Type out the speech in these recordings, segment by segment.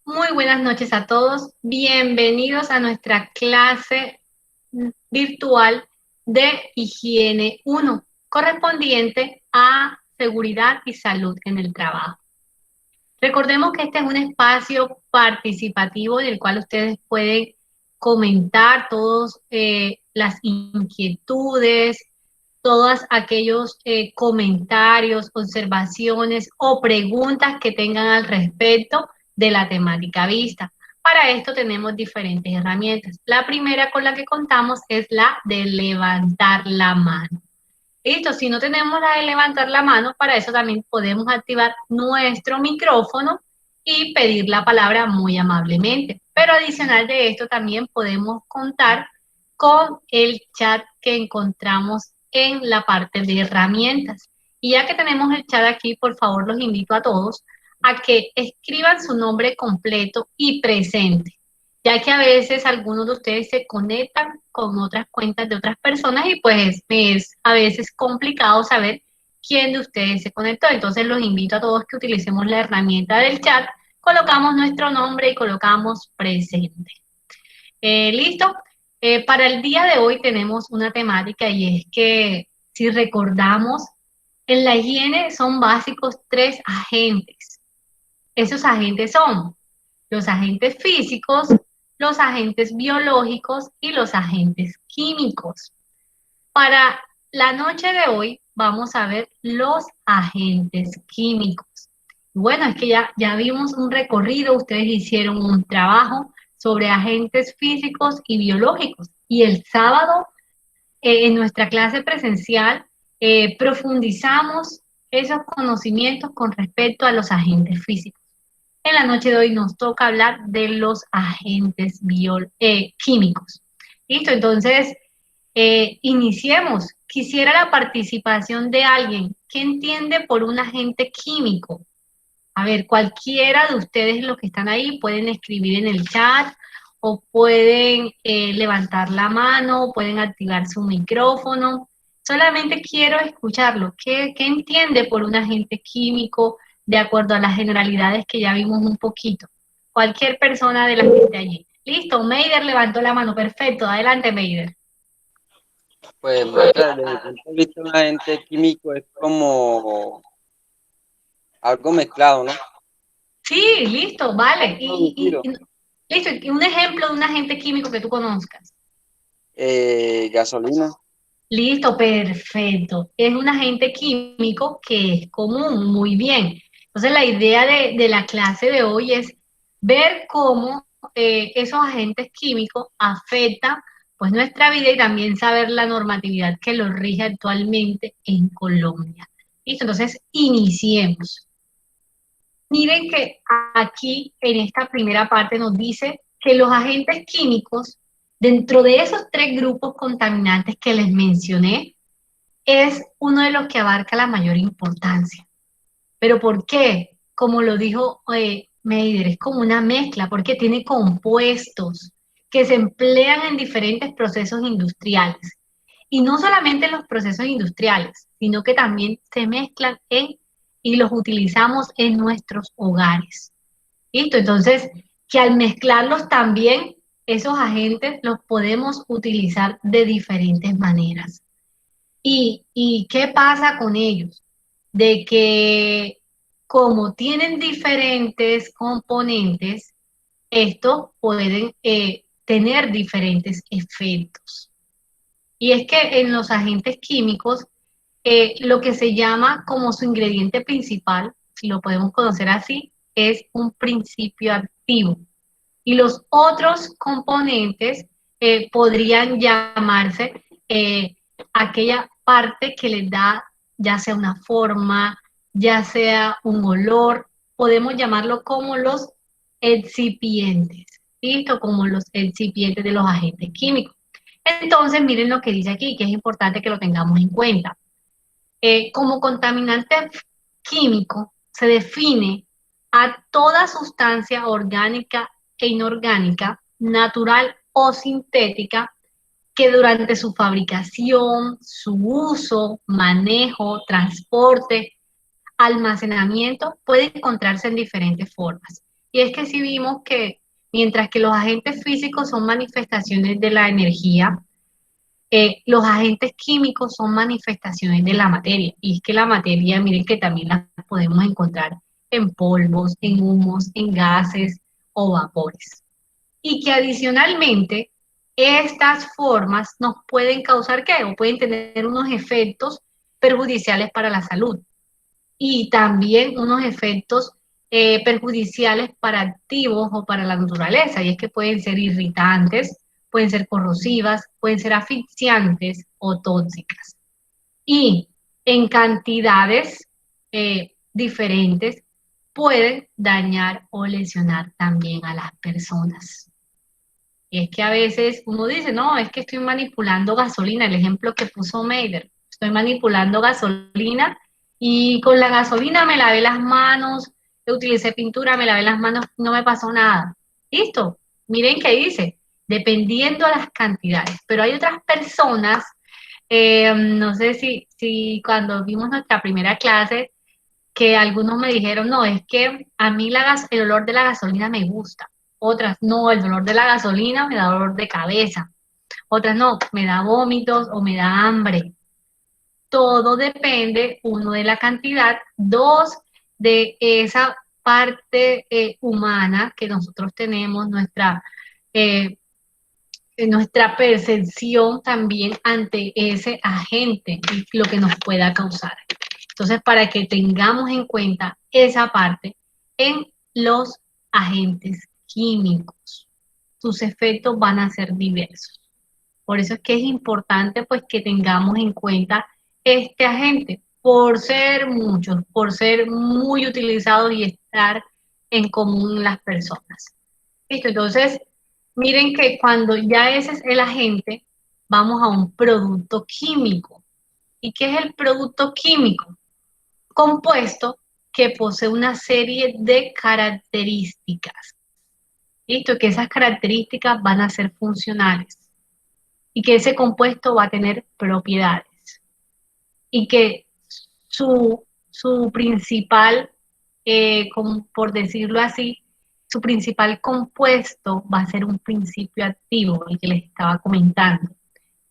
Muy buenas noches a todos. Bienvenidos a nuestra clase virtual de Higiene 1, correspondiente a seguridad y salud en el trabajo. Recordemos que este es un espacio participativo en el cual ustedes pueden comentar todas las inquietudes, todos aquellos comentarios, observaciones o preguntas que tengan al respecto de la temática vista. Para esto tenemos diferentes herramientas. La primera con la que contamos es la de levantar la mano. Listo, si no tenemos la de levantar la mano, para eso también podemos activar nuestro micrófono y pedir la palabra muy amablemente. Pero adicional de esto, también podemos contar con el chat que encontramos en la parte de herramientas. Y ya que tenemos el chat aquí, por favor, los invito a todos a que escriban su nombre completo y presente, ya que a veces algunos de ustedes se conectan con otras cuentas de otras personas y pues es a veces complicado saber quién de ustedes se conectó. Entonces los invito a todos que utilicemos la herramienta del chat, colocamos nuestro nombre y colocamos presente. ¿Listo? Para el día de hoy tenemos una temática y es que si recordamos, en la higiene son básicos tres agentes. Esos agentes son los agentes físicos, los agentes biológicos y los agentes químicos. Para la noche de hoy vamos a ver los agentes químicos. Bueno, es que ya vimos un recorrido, ustedes hicieron un trabajo sobre agentes físicos y biológicos. Y el sábado, en nuestra clase presencial, profundizamos esos conocimientos con respecto a los agentes físicos. En la noche de hoy nos toca hablar de los agentes químicos. Listo, entonces iniciemos. Quisiera la participación de alguien que entiende por un agente químico. A ver, cualquiera de ustedes los que están ahí pueden escribir en el chat o pueden levantar la mano, pueden activar su micrófono. Solamente quiero escucharlo. ¿Qué entiende por un agente químico de acuerdo a las generalidades que ya vimos un poquito? Cualquier persona de la que esté allí. Listo, Meider levantó la mano. Perfecto, adelante, Meider. Pues maestra, desde el punto de vista de un agente químico es como algo mezclado, ¿no? Sí, listo, vale. Producido. Listo, y un ejemplo de un agente químico que tú conozcas. Gasolina. Listo, perfecto. Es un agente químico que es común, muy bien. Entonces, la idea de la clase de hoy es ver cómo esos agentes químicos afectan pues nuestra vida y también saber la normatividad que los rige actualmente en Colombia. Listo, entonces iniciemos. Miren que aquí en esta primera parte nos dice que los agentes químicos, dentro de esos tres grupos contaminantes que les mencioné, es uno de los que abarca la mayor importancia. ¿Pero por qué? Como lo dijo Meider, es como una mezcla, porque tiene compuestos que se emplean en diferentes procesos industriales. Y no solamente en los procesos industriales, sino que también se mezclan y los utilizamos en nuestros hogares. ¿Listo? Entonces, que al mezclarlos también, esos agentes los podemos utilizar de diferentes maneras. ¿Y qué pasa con ellos? De que como tienen diferentes componentes, estos pueden tener diferentes efectos. Y es que en los agentes químicos, lo que se llama como su ingrediente principal, si lo podemos conocer así, es un principio activo. Y los otros componentes podrían llamarse aquella parte que les da ya sea una forma, ya sea un olor, podemos llamarlo como los excipientes, ¿listo? Como los excipientes de los agentes químicos. Entonces, miren lo que dice aquí, que es importante que lo tengamos en cuenta. Como contaminante químico se define a toda sustancia orgánica e inorgánica, natural o sintética, que durante su fabricación, su uso, manejo, transporte, almacenamiento puede encontrarse en diferentes formas. Y es que si vimos que mientras que los agentes físicos son manifestaciones de la energía, los agentes químicos son manifestaciones de la materia. Y es que la materia, miren que también la podemos encontrar en polvos, en humos, en gases o vapores. Y que adicionalmente estas formas nos pueden causar ¿qué? O pueden tener unos efectos perjudiciales para la salud y también unos efectos perjudiciales para activos o para la naturaleza, y es que pueden ser irritantes, pueden ser corrosivas, pueden ser asfixiantes o tóxicas. Y en cantidades diferentes pueden dañar o lesionar también a las personas. Y es que a veces uno dice, no, es que estoy manipulando gasolina, el ejemplo que puso Meider, estoy manipulando gasolina y con la gasolina me lavé las manos, utilicé pintura, me lavé las manos, no me pasó nada. Listo, miren qué dice, dependiendo las cantidades, pero hay otras personas, no sé si cuando vimos nuestra primera clase, que algunos me dijeron, no, es que a mí el olor de la gasolina me gusta. Otras, no, el olor de la gasolina me da dolor de cabeza. Otras, no, me da vómitos o me da hambre. Todo depende, uno, de la cantidad, dos, de esa parte humana que nosotros tenemos, nuestra percepción también ante ese agente y lo que nos pueda causar. Entonces, para que tengamos en cuenta esa parte en los agentes químicos, sus efectos van a ser diversos. Por eso es que es importante pues que tengamos en cuenta este agente, por ser muchos, por ser muy utilizados y estar en común las personas. ¿Listo? Entonces, miren que cuando ya ese es el agente, vamos a un producto químico. ¿Y qué es el producto químico? Compuesto que posee una serie de características. ¿Listo? Que esas características van a ser funcionales y que ese compuesto va a tener propiedades y que su principal, por decirlo así, su principal compuesto va a ser un principio activo, el que les estaba comentando.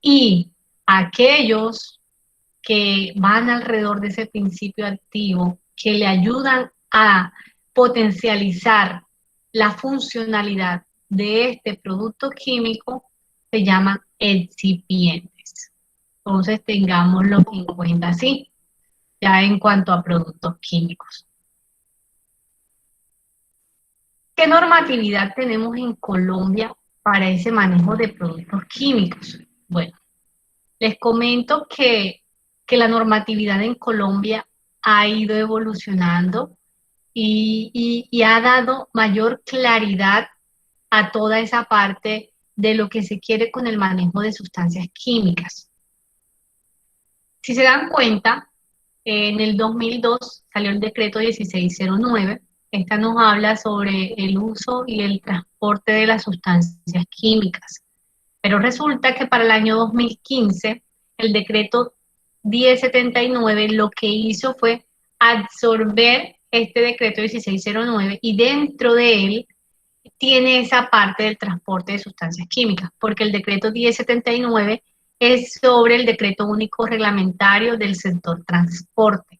Y aquellos que van alrededor de ese principio activo, que le ayudan a potencializar la funcionalidad de este producto químico, se llaman excipientes. Entonces tengámoslo en cuenta así, ya en cuanto a productos químicos. ¿Qué normatividad tenemos en Colombia para ese manejo de productos químicos? Bueno, les comento que la normatividad en Colombia ha ido evolucionando y ha dado mayor claridad a toda esa parte de lo que se quiere con el manejo de sustancias químicas. Si se dan cuenta, en el 2002 salió el decreto 1609. Esta nos habla sobre el uso y el transporte de las sustancias químicas. Pero resulta que para el año 2015, el decreto 1079 lo que hizo fue absorber este decreto 1609 y dentro de él tiene esa parte del transporte de sustancias químicas, porque el decreto 1079 es sobre el decreto único reglamentario del sector transporte.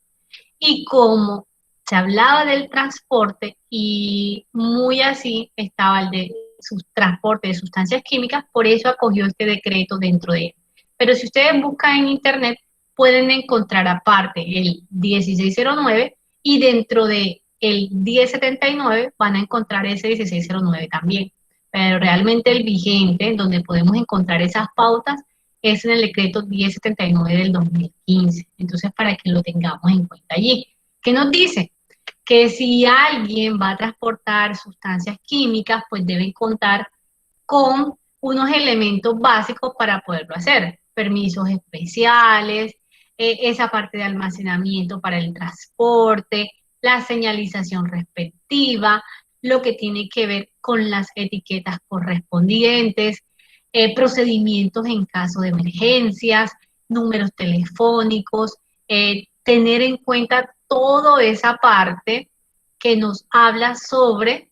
Y como se hablaba del transporte y muy así estaba el de transporte de sustancias químicas, por eso acogió este decreto dentro de él. Pero si ustedes buscan en internet, pueden encontrar aparte el 1609 y dentro de el 1079 van a encontrar ese 1609 también. Pero realmente el vigente, en donde podemos encontrar esas pautas, es en el decreto 1079 del 2015. Entonces, para que lo tengamos en cuenta allí. ¿Qué nos dice? Que si alguien va a transportar sustancias químicas, pues deben contar con unos elementos básicos para poderlo hacer. Permisos especiales, esa parte de almacenamiento para el transporte, la señalización respectiva, lo que tiene que ver con las etiquetas correspondientes, procedimientos en caso de emergencias, números telefónicos, tener en cuenta toda esa parte que nos habla sobre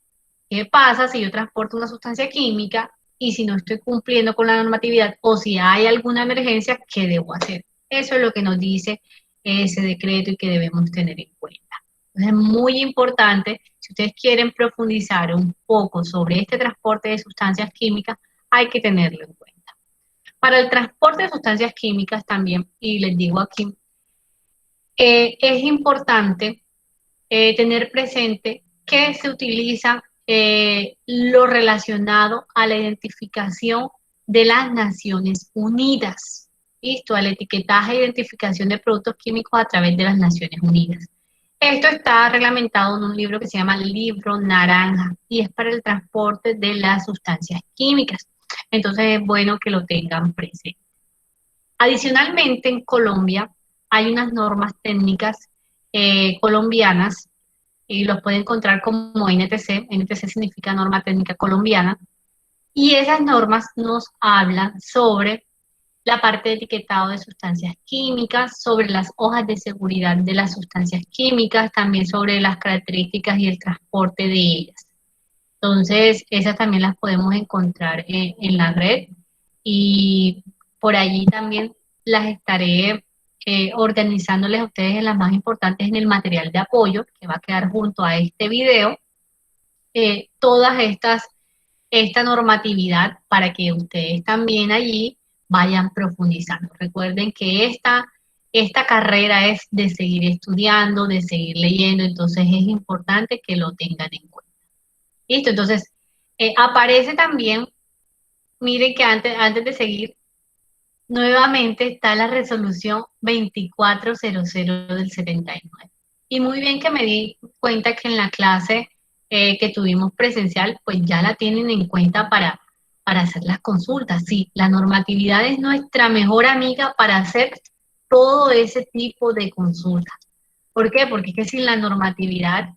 qué pasa si yo transporto una sustancia química y si no estoy cumpliendo con la normatividad o si hay alguna emergencia, ¿qué debo hacer? Eso es lo que nos dice ese decreto y que debemos tener en cuenta. Entonces, es muy importante, si ustedes quieren profundizar un poco sobre este transporte de sustancias químicas, hay que tenerlo en cuenta. Para el transporte de sustancias químicas también, y les digo aquí, es importante tener presente que se utiliza lo relacionado a la identificación de las Naciones Unidas. ¿Listo? Al etiquetaje e identificación de productos químicos a través de las Naciones Unidas. Esto está reglamentado en un libro que se llama Libro Naranja y es para el transporte de las sustancias químicas. Entonces es bueno que lo tengan presente. Adicionalmente, en Colombia hay unas normas técnicas colombianas y los puede encontrar como NTC. NTC significa Norma Técnica Colombiana. Y esas normas nos hablan sobre la parte de etiquetado de sustancias químicas, sobre las hojas de seguridad de las sustancias químicas, también sobre las características y el transporte de ellas. Entonces, esas también las podemos encontrar en la red y por allí también las estaré organizándoles a ustedes en las más importantes en el material de apoyo que va a quedar junto a este video, todas esta normatividad para que ustedes también allí vayan profundizando. Recuerden que esta carrera es de seguir estudiando, de seguir leyendo, entonces es importante que lo tengan en cuenta. Listo, entonces aparece también, miren que antes de seguir, nuevamente está la resolución 2400 del 79. Y muy bien que me di cuenta que en la clase que tuvimos presencial, pues ya la tienen en cuenta para hacer las consultas. Sí, la normatividad es nuestra mejor amiga para hacer todo ese tipo de consultas. ¿Por qué? Porque es que sin la normatividad,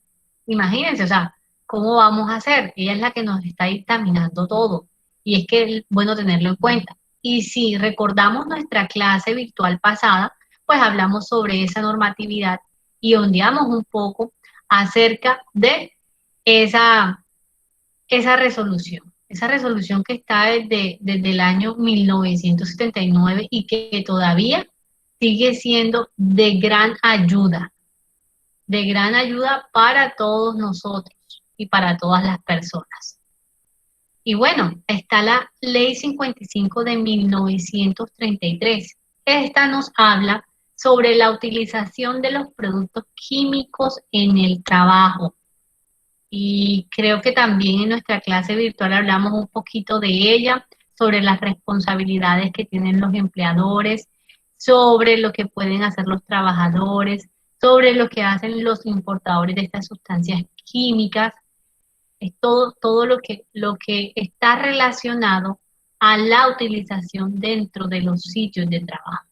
imagínense, o sea, ¿cómo vamos a hacer? Ella es la que nos está dictaminando todo. Y es que es bueno tenerlo en cuenta. Y si recordamos nuestra clase virtual pasada, pues hablamos sobre esa normatividad y ondeamos un poco acerca de esa, esa resolución que está desde el año 1979 y que todavía sigue siendo de gran ayuda para todos nosotros y para todas las personas. Y bueno, está la Ley 55 de 1933. Esta nos habla sobre la utilización de los productos químicos en el trabajo. Y creo que también en nuestra clase virtual hablamos un poquito de ella, sobre las responsabilidades que tienen los empleadores, sobre lo que pueden hacer los trabajadores, sobre lo que hacen los importadores de estas sustancias químicas. Es todo lo que está relacionado a la utilización dentro de los sitios de trabajo,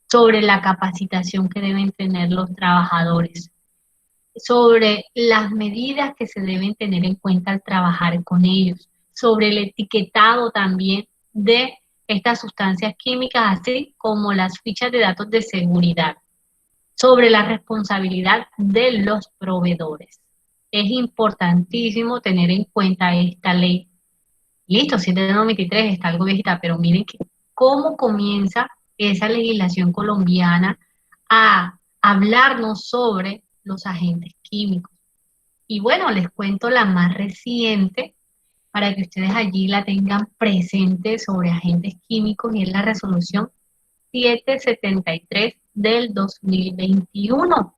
sobre la capacitación que deben tener los trabajadores, sobre las medidas que se deben tener en cuenta al trabajar con ellos, sobre el etiquetado también de estas sustancias químicas, así como las fichas de datos de seguridad, sobre la responsabilidad de los proveedores. Es importantísimo tener en cuenta esta ley. Listo, 7 de 93 está algo viejita, pero miren cómo comienza esa legislación colombiana a hablarnos sobre los agentes químicos. Y bueno, les cuento la más reciente para que ustedes allí la tengan presente sobre agentes químicos y es la resolución 773 del 2021.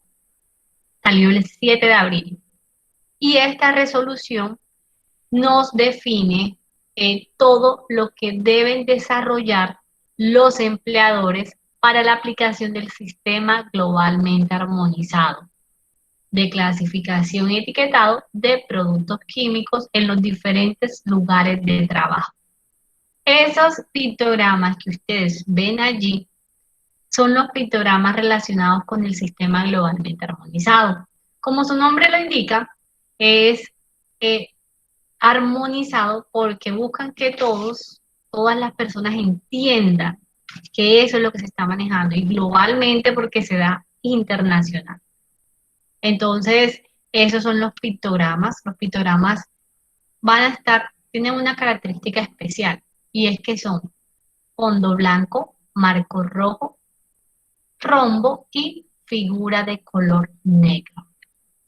Salió el 7 de abril. Y esta resolución nos define todo lo que deben desarrollar los empleadores para la aplicación del sistema globalmente armonizado de clasificación y etiquetado de productos químicos en los diferentes lugares de trabajo. Esos pictogramas que ustedes ven allí son los pictogramas relacionados con el sistema globalmente armonizado. Como su nombre lo indica, es armonizado porque buscan que todas las personas entiendan que eso es lo que se está manejando y globalmente porque se da internacional. Entonces, esos son los pictogramas. Los pictogramas tienen una característica especial, y es que son fondo blanco, marco rojo, rombo y figura de color negro.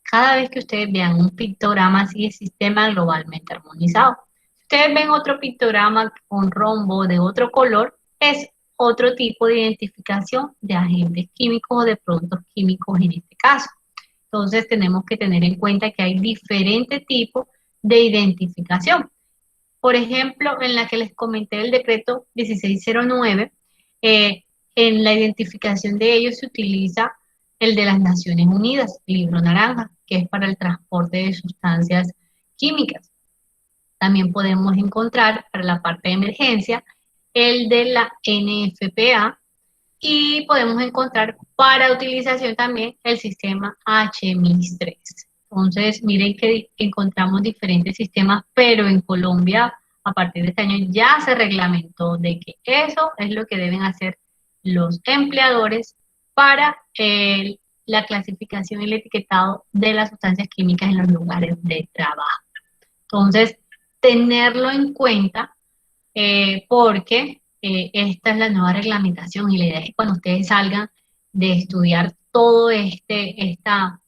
Cada vez que ustedes vean un pictograma así es sistema globalmente armonizado. Si ustedes ven otro pictograma con rombo de otro color, es otro tipo de identificación de agentes químicos o de productos químicos en este caso. Entonces tenemos que tener en cuenta que hay diferentes tipos de identificación. Por ejemplo, en la que les comenté el decreto 1609, en la identificación de ellos se utiliza el de las Naciones Unidas, libro naranja, que es para el transporte de sustancias químicas. También podemos encontrar para la parte de emergencia el de la NFPA, y podemos encontrar para utilización también el sistema HMIS-3. Entonces, miren que encontramos diferentes sistemas, pero en Colombia, a partir de este año, ya se reglamentó de que eso es lo que deben hacer los empleadores para la clasificación y el etiquetado de las sustancias químicas en los lugares de trabajo. Entonces, tenerlo en cuenta porque esta es la nueva reglamentación, y la idea es que cuando ustedes salgan de estudiar todo esta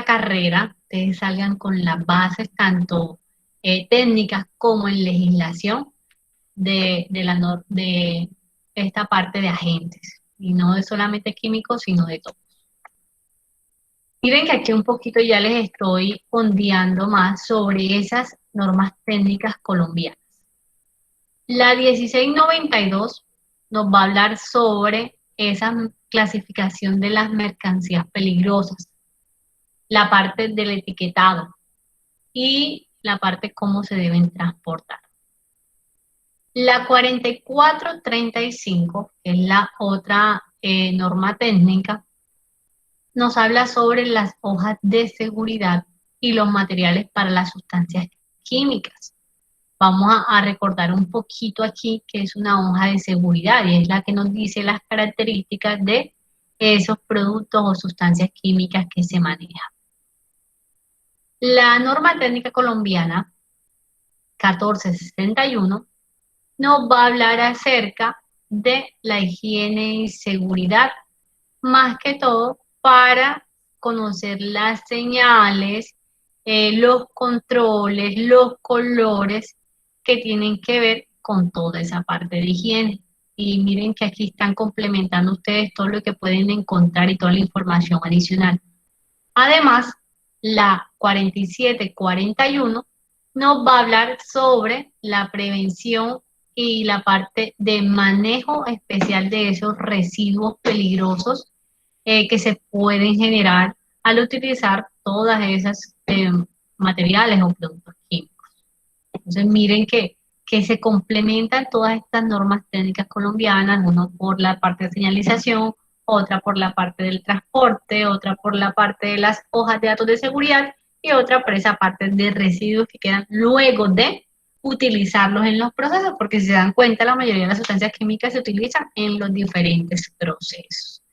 carrera, ustedes salgan con las bases tanto técnicas como en legislación de esta parte de agentes, y no de solamente químicos, sino de todo. Miren que aquí un poquito ya les estoy ondeando más sobre esas normas técnicas colombianas. La 1692 nos va a hablar sobre esa clasificación de las mercancías peligrosas, la parte del etiquetado y la parte cómo se deben transportar. La 4435, que es la otra norma técnica, nos habla sobre las hojas de seguridad y los materiales para las sustancias químicas. Vamos a recordar un poquito aquí que es una hoja de seguridad, y es la que nos dice las características de esos productos o sustancias químicas que se manejan. La norma técnica colombiana 1461 nos va a hablar acerca de la higiene y seguridad, más que todo para conocer las señales, los controles, los colores que tienen que ver con toda esa parte de higiene. Y miren que aquí están complementando ustedes todo lo que pueden encontrar y toda la información adicional. Además, la 4741 nos va a hablar sobre la prevención y la parte de manejo especial de esos residuos peligrosos que se pueden generar al utilizar todas esas materiales o productos químicos. Entonces miren que se complementan todas estas normas técnicas colombianas, uno por la parte de señalización, otra por la parte del transporte, otra por la parte de las hojas de datos de seguridad y otra por esa parte de residuos que quedan luego de utilizarlos en los procesos, porque si se dan cuenta la mayoría de las sustancias químicas se utilizan en los diferentes procesos.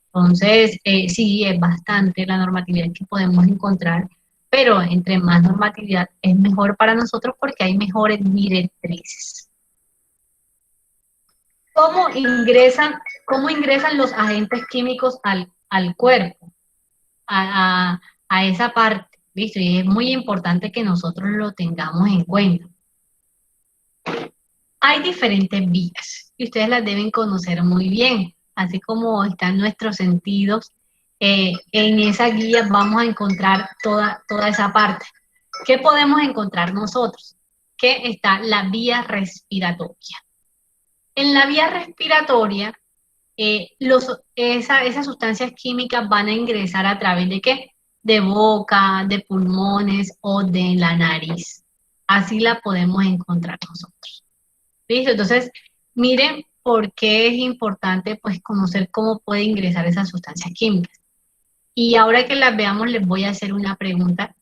Entonces, sí, es bastante la normatividad que podemos encontrar, pero entre más normatividad es mejor para nosotros porque hay mejores directrices. ¿Cómo ingresan los agentes químicos al cuerpo? A esa parte, ¿listo? Y es muy importante que nosotros lo tengamos en cuenta. Hay diferentes vías y ustedes las deben conocer muy bien, así como están nuestros sentidos. En esa guía vamos a encontrar toda esa parte. ¿Qué podemos encontrar nosotros? Que está la vía respiratoria. En la vía respiratoria, esas sustancias químicas van a ingresar a través de ¿qué? De boca, de pulmones o de la nariz. Así la podemos encontrar nosotros. ¿Listo? Entonces, miren por qué es importante pues conocer cómo puede ingresar esas sustancias químicas. Y ahora que las veamos, les voy a hacer una pregunta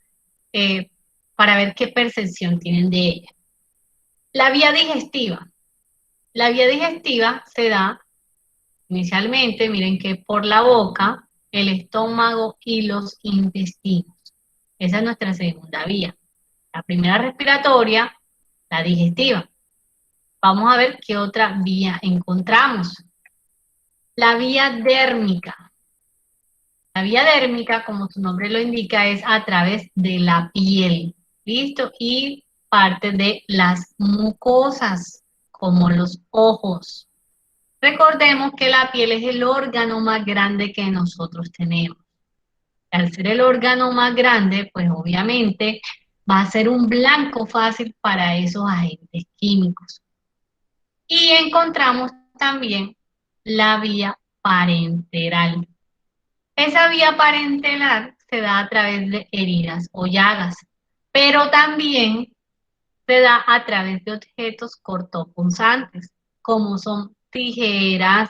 para ver qué percepción tienen de ella. La vía digestiva. La vía digestiva se da inicialmente, miren que por la boca, el estómago y los intestinos. Esa es nuestra segunda vía. La primera respiratoria, la digestiva. Vamos a ver qué otra vía encontramos. La vía dérmica. La vía dérmica, como su nombre lo indica, es a través de la piel, ¿listo? Y parte de las mucosas, como los ojos. Recordemos que la piel es el órgano más grande que nosotros tenemos. Al ser el órgano más grande, pues obviamente va a ser un blanco fácil para esos agentes químicos. Y encontramos también la vía parenteral. Esa vía parenteral se da a través de heridas o llagas, pero también se da a través de objetos cortopunzantes, como son tijeras,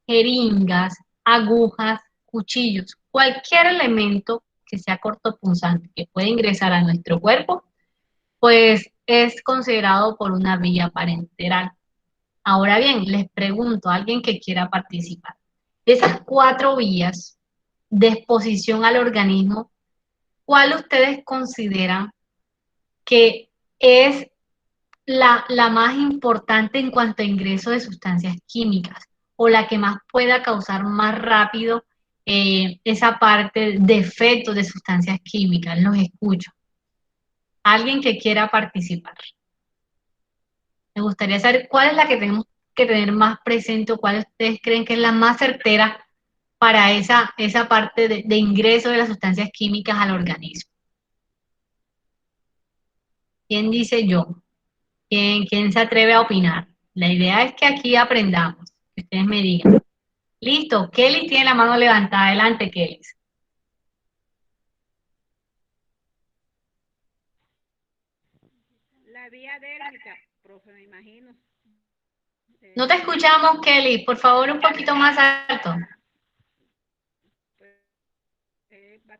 jeringas, agujas, cuchillos, cualquier elemento que sea cortopunzante que pueda ingresar a nuestro cuerpo, pues es considerado por una vía parenteral. Ahora bien, les pregunto a alguien que quiera participar. De esas cuatro vías de exposición al organismo, ¿cuál ustedes consideran que es la más importante en cuanto a ingreso de sustancias químicas o la que más pueda causar más rápido esa parte de efectos de sustancias químicas? Los escucho. Alguien que quiera participar. Me gustaría saber cuál es la que tenemos que tener más presente o cuál ustedes creen que es la más certera para esa parte de ingreso de las sustancias químicas al organismo. ¿Quién dice yo? ¿Quién se atreve a opinar? La idea es que aquí aprendamos, que ustedes me digan. Listo, Kelly tiene la mano levantada. Adelante, Kelly. La vía dérmica, profe, me imagino. No te escuchamos, Kelly. Por favor, un poquito más alto. Pues, por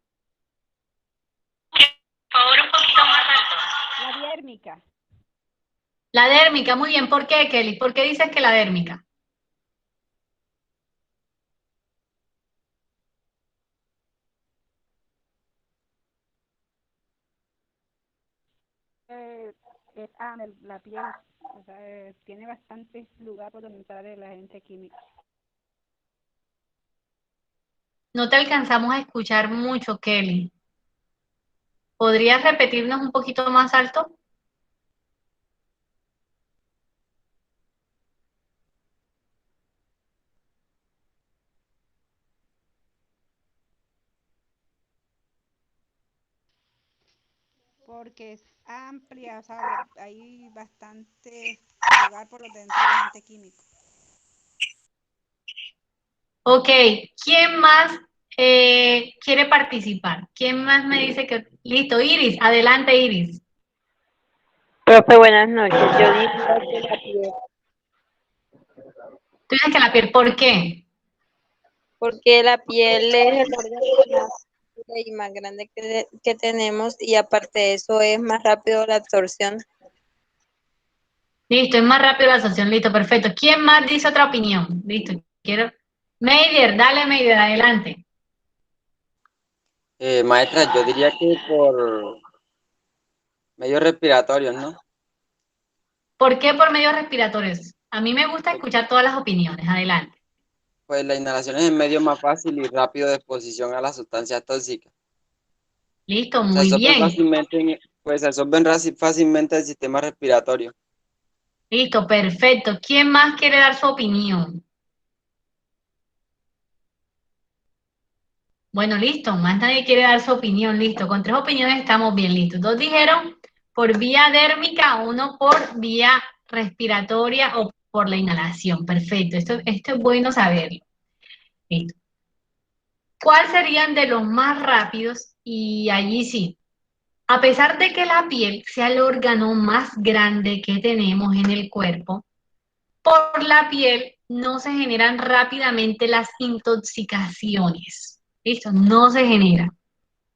favor, un poquito más alto. la dérmica. La dérmica, muy bien. ¿Por qué, Kelly? ¿Por qué dices que la dérmica? La piel, o sea, tiene bastante lugar por donde entrar el agente químico. No te alcanzamos a escuchar mucho, Kelly. ¿Podrías repetirnos un poquito más alto? Porque es amplia, o sea, hay bastante lugar por donde entra el agente químico. Ok, ¿quién más quiere participar? ¿Quién más me dice que... Listo, Iris, adelante, Iris. Profe, buenas noches. Yo diría que la piel, Tú dices que la piel, ¿por qué? porque la piel es el órgano más grande y más grande que tenemos y aparte de eso es más rápido la absorción. Listo, es más rápido la absorción, listo, perfecto. ¿Quién más dice otra opinión? Listo, quiero... Meider, dale, Meider, adelante. Maestra, yo diría que por medios respiratorios, ¿no? ¿Por qué por medios respiratorios? A mí me gusta escuchar todas las opiniones, adelante. Pues la inhalación es el medio más fácil y rápido de exposición a las sustancias tóxicas. Listo, Se muy absorben bien. fácilmente, pues se absorben fácilmente el sistema respiratorio. Listo, perfecto. ¿Quién más quiere dar su opinión? Bueno, listo, más nadie quiere dar su opinión, listo. Con tres opiniones estamos bien listos. Dos dijeron por vía dérmica, uno por vía respiratoria o por la inhalación. Perfecto, esto es bueno saberlo. Listo. ¿Cuáles serían de los más rápidos? Y allí sí, a pesar de que la piel sea el órgano más grande que tenemos en el cuerpo, por la piel no se generan rápidamente las intoxicaciones. ¿Listo? No se generan.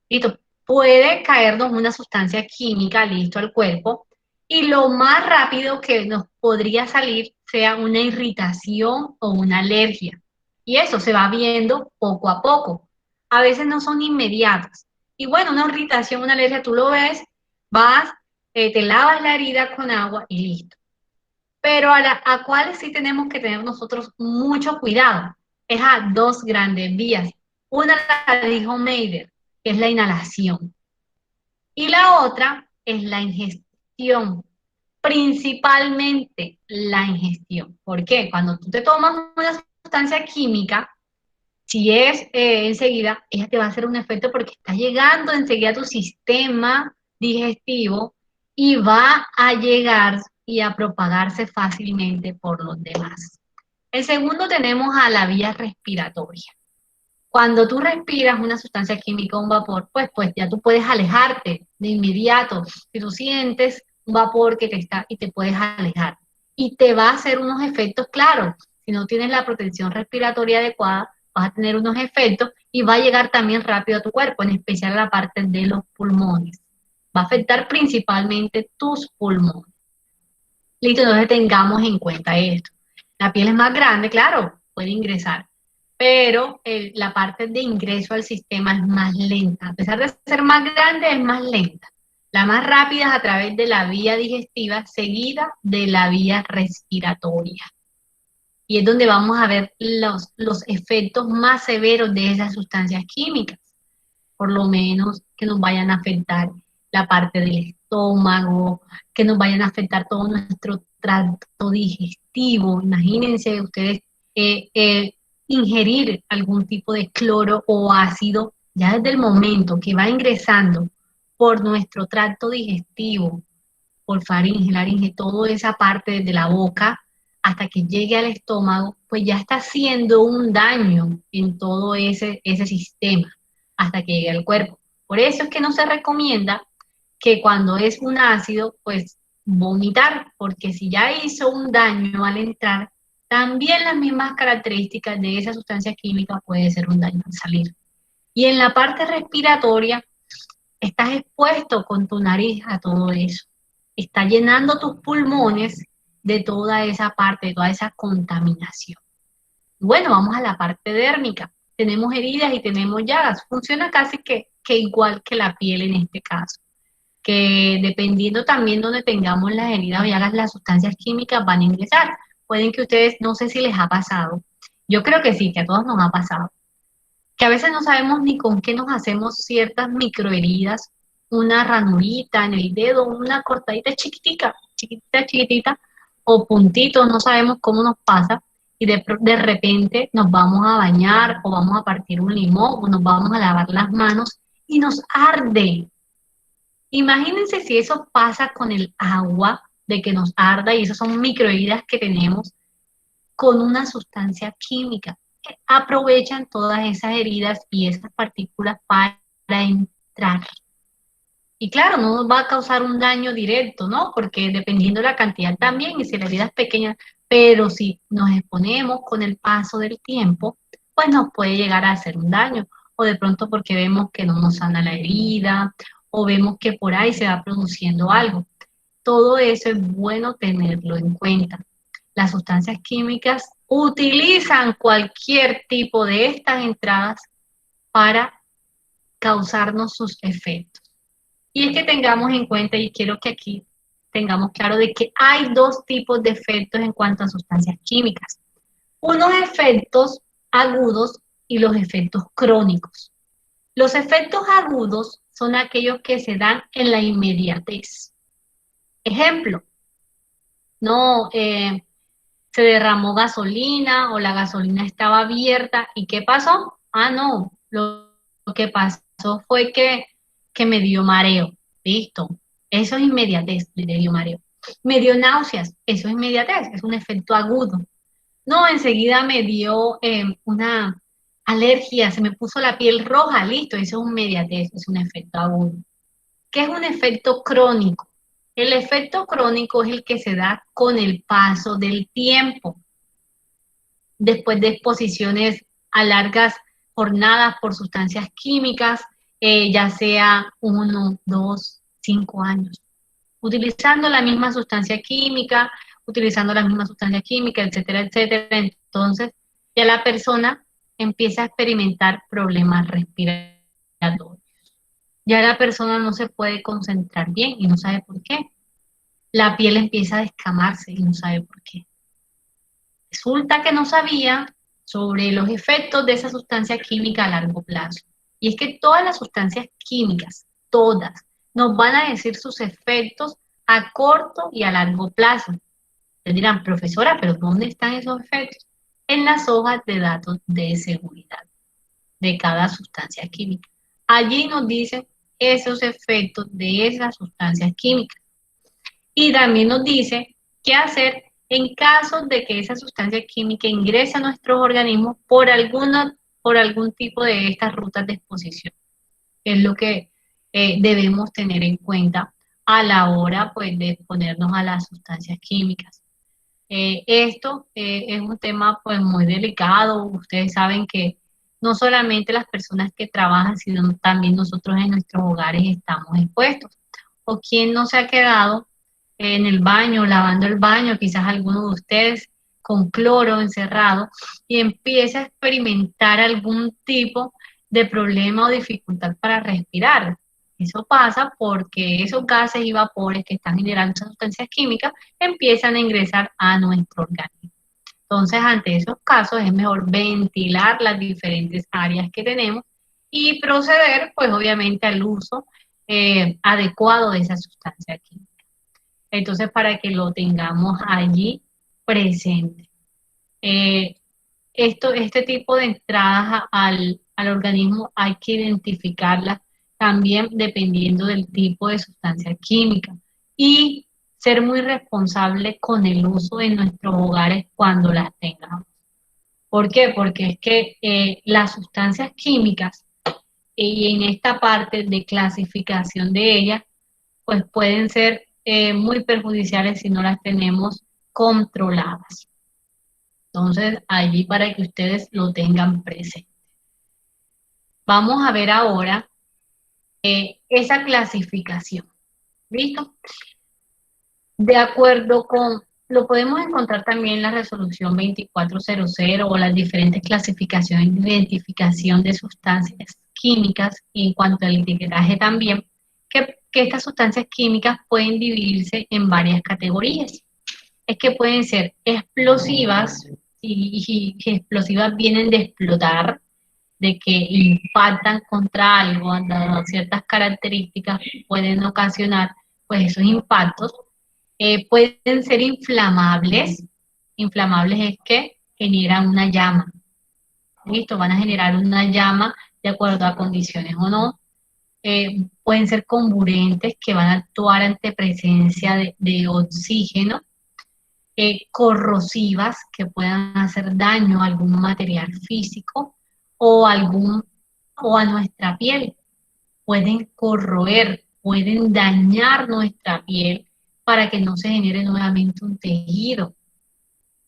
Listo, puede caernos una sustancia química, listo, al cuerpo, y lo más rápido que nos podría salir sea una irritación o una alergia. Y eso se va viendo poco a poco. a veces no son inmediatas. Y bueno, una irritación, una alergia, tú lo ves, vas, te lavas la herida con agua y listo. Pero a cuáles sí tenemos que tener nosotros mucho cuidado. Es a dos grandes vías. Una la dijo Meider, que es la inhalación. Y la otra es la ingestión. Principalmente la ingestión. ¿Por qué? Cuando tú te tomas una sustancia química, si es enseguida, ella te va a hacer un efecto porque está llegando enseguida a tu sistema digestivo y va a llegar y a propagarse fácilmente por los demás. El segundo tenemos a la vía respiratoria. Cuando tú respiras una sustancia química, un vapor, pues ya tú puedes alejarte de inmediato. Si tú sientes un vapor que te está y te puedes alejar. Y te va a hacer unos efectos claros. Si no tienes la protección respiratoria adecuada, vas a tener unos efectos y va a llegar también rápido a tu cuerpo, en especial a la parte de los pulmones. Va a afectar principalmente tus pulmones. Listo, entonces tengamos en cuenta esto. La piel es más grande, claro, puede ingresar, pero la parte de ingreso al sistema es más lenta. A pesar de ser más grande, es más lenta. La más rápida es a través de la vía digestiva, seguida de la vía respiratoria. Y es donde vamos a ver los efectos más severos de esas sustancias químicas, por lo menos que nos vayan a afectar la parte del estómago, que nos vayan a afectar todo nuestro tracto digestivo. Imagínense ustedes ingerir algún tipo de cloro o ácido, ya desde el momento que va ingresando por nuestro tracto digestivo, por faringe, laringe, toda esa parte desde la boca hasta que llegue al estómago, pues ya está haciendo un daño en todo ese sistema hasta que llegue al cuerpo. Por eso es que no se recomienda que cuando es un ácido, pues vomitar, porque si ya hizo un daño al entrar, también las mismas características de esa sustancia química puede ser un daño al salir. Y en la parte respiratoria, estás expuesto con tu nariz a todo eso. Está llenando tus pulmones de toda esa parte, de toda esa contaminación. Bueno, vamos a la parte dérmica. Tenemos heridas y tenemos llagas. Funciona casi que igual que la piel en este caso. Que dependiendo también donde tengamos las heridas o llagas, las sustancias químicas van a ingresar. Pueden que ustedes, no sé si les ha pasado. Yo creo que sí, que a todos nos ha pasado. Que a veces no sabemos ni con qué nos hacemos ciertas microheridas, una ranurita en el dedo, una cortadita chiquitica, chiquitita, o puntitos, no sabemos cómo nos pasa, y de repente nos vamos a bañar, o vamos a partir un limón, o nos vamos a lavar las manos, y nos arde. Imagínense si eso pasa con el agua, de que nos arda, y esas son microheridas que tenemos, con una sustancia química. Aprovechan todas esas heridas y esas partículas para entrar. Y claro, no nos va a causar un daño directo, ¿no? Porque dependiendo de la cantidad también, y si la herida es pequeña, pero si nos exponemos con el paso del tiempo, pues nos puede llegar a hacer un daño. O de pronto porque vemos que no nos sana la herida, o vemos que por ahí se va produciendo algo. Todo eso es bueno tenerlo en cuenta. Las sustancias químicas utilizan cualquier tipo de estas entradas para causarnos sus efectos. Y es que tengamos en cuenta, y quiero que aquí tengamos claro de que hay dos tipos de efectos en cuanto a sustancias químicas. Unos efectos agudos y los efectos crónicos. Los efectos agudos son aquellos que se dan en la inmediatez. Ejemplo, no, se derramó gasolina o la gasolina estaba abierta. ¿Y qué pasó? Ah, no, lo que pasó fue que me dio mareo. Listo. Eso es inmediatez, me dio mareo. Me dio náuseas, eso es inmediatez, es un efecto agudo. No, enseguida me dio una alergia, se me puso la piel roja, listo, eso es inmediatez, es un efecto agudo. ¿Qué es un efecto crónico? El efecto crónico es el que se da con el paso del tiempo, después de exposiciones a largas jornadas por sustancias químicas, ya sea 1, 2, 5 años, utilizando la misma sustancia química, etcétera, etcétera. Entonces, ya la persona empieza a experimentar problemas respiratorios. Ya la persona no se puede concentrar bien y no sabe por qué. La piel empieza a descamarse y no sabe por qué. Resulta que no sabía sobre los efectos de esa sustancia química a largo plazo. Y es que todas las sustancias químicas, todas, nos van a decir sus efectos a corto y a largo plazo. Te dirán, profesora, ¿pero dónde están esos efectos? En las hojas de datos de seguridad de cada sustancia química. Allí nos dicen esos efectos de esas sustancias químicas. Y también nos dice qué hacer en caso de que esa sustancia química ingrese a nuestros organismos por algún tipo de estas rutas de exposición. Es lo que debemos tener en cuenta a la hora pues, de exponernos a las sustancias químicas. Esto es un tema pues, muy delicado. Ustedes saben que no solamente las personas que trabajan, sino también nosotros en nuestros hogares estamos expuestos. O quien no se ha quedado en el baño, lavando el baño, quizás alguno de ustedes con cloro encerrado y empieza a experimentar algún tipo de problema o dificultad para respirar. Eso pasa porque esos gases y vapores que están generando esas sustancias químicas empiezan a ingresar a nuestro organismo. Entonces, ante esos casos es mejor ventilar las diferentes áreas que tenemos y proceder, pues obviamente, al uso adecuado de esa sustancia química. Entonces, para que lo tengamos allí presente. Este tipo de entradas al organismo hay que identificarlas también dependiendo del tipo de sustancia química y ser muy responsable con el uso en nuestros hogares cuando las tengamos. ¿Por qué? Porque es que las sustancias químicas y en esta parte de clasificación de ellas, pues pueden ser muy perjudiciales si no las tenemos controladas. Entonces, allí para que ustedes lo tengan presente. Vamos a ver ahora esa clasificación. ¿Listo? De acuerdo con, lo podemos encontrar también en la resolución 2400 o las diferentes clasificaciones de identificación de sustancias químicas y en cuanto al etiquetaje también, que estas sustancias químicas pueden dividirse en varias categorías. Es que pueden ser explosivas, y explosivas vienen de explotar, de que impactan contra algo, dado ciertas características, pueden ocasionar pues esos impactos. Pueden ser inflamables. Inflamables es que generan una llama. ¿Listo? Van a generar una llama de acuerdo a condiciones o no. Pueden ser comburentes que van a actuar ante presencia de oxígeno. Corrosivas que puedan hacer daño a algún material físico o a nuestra piel. Pueden corroer, pueden dañar nuestra piel para que no se genere nuevamente un tejido.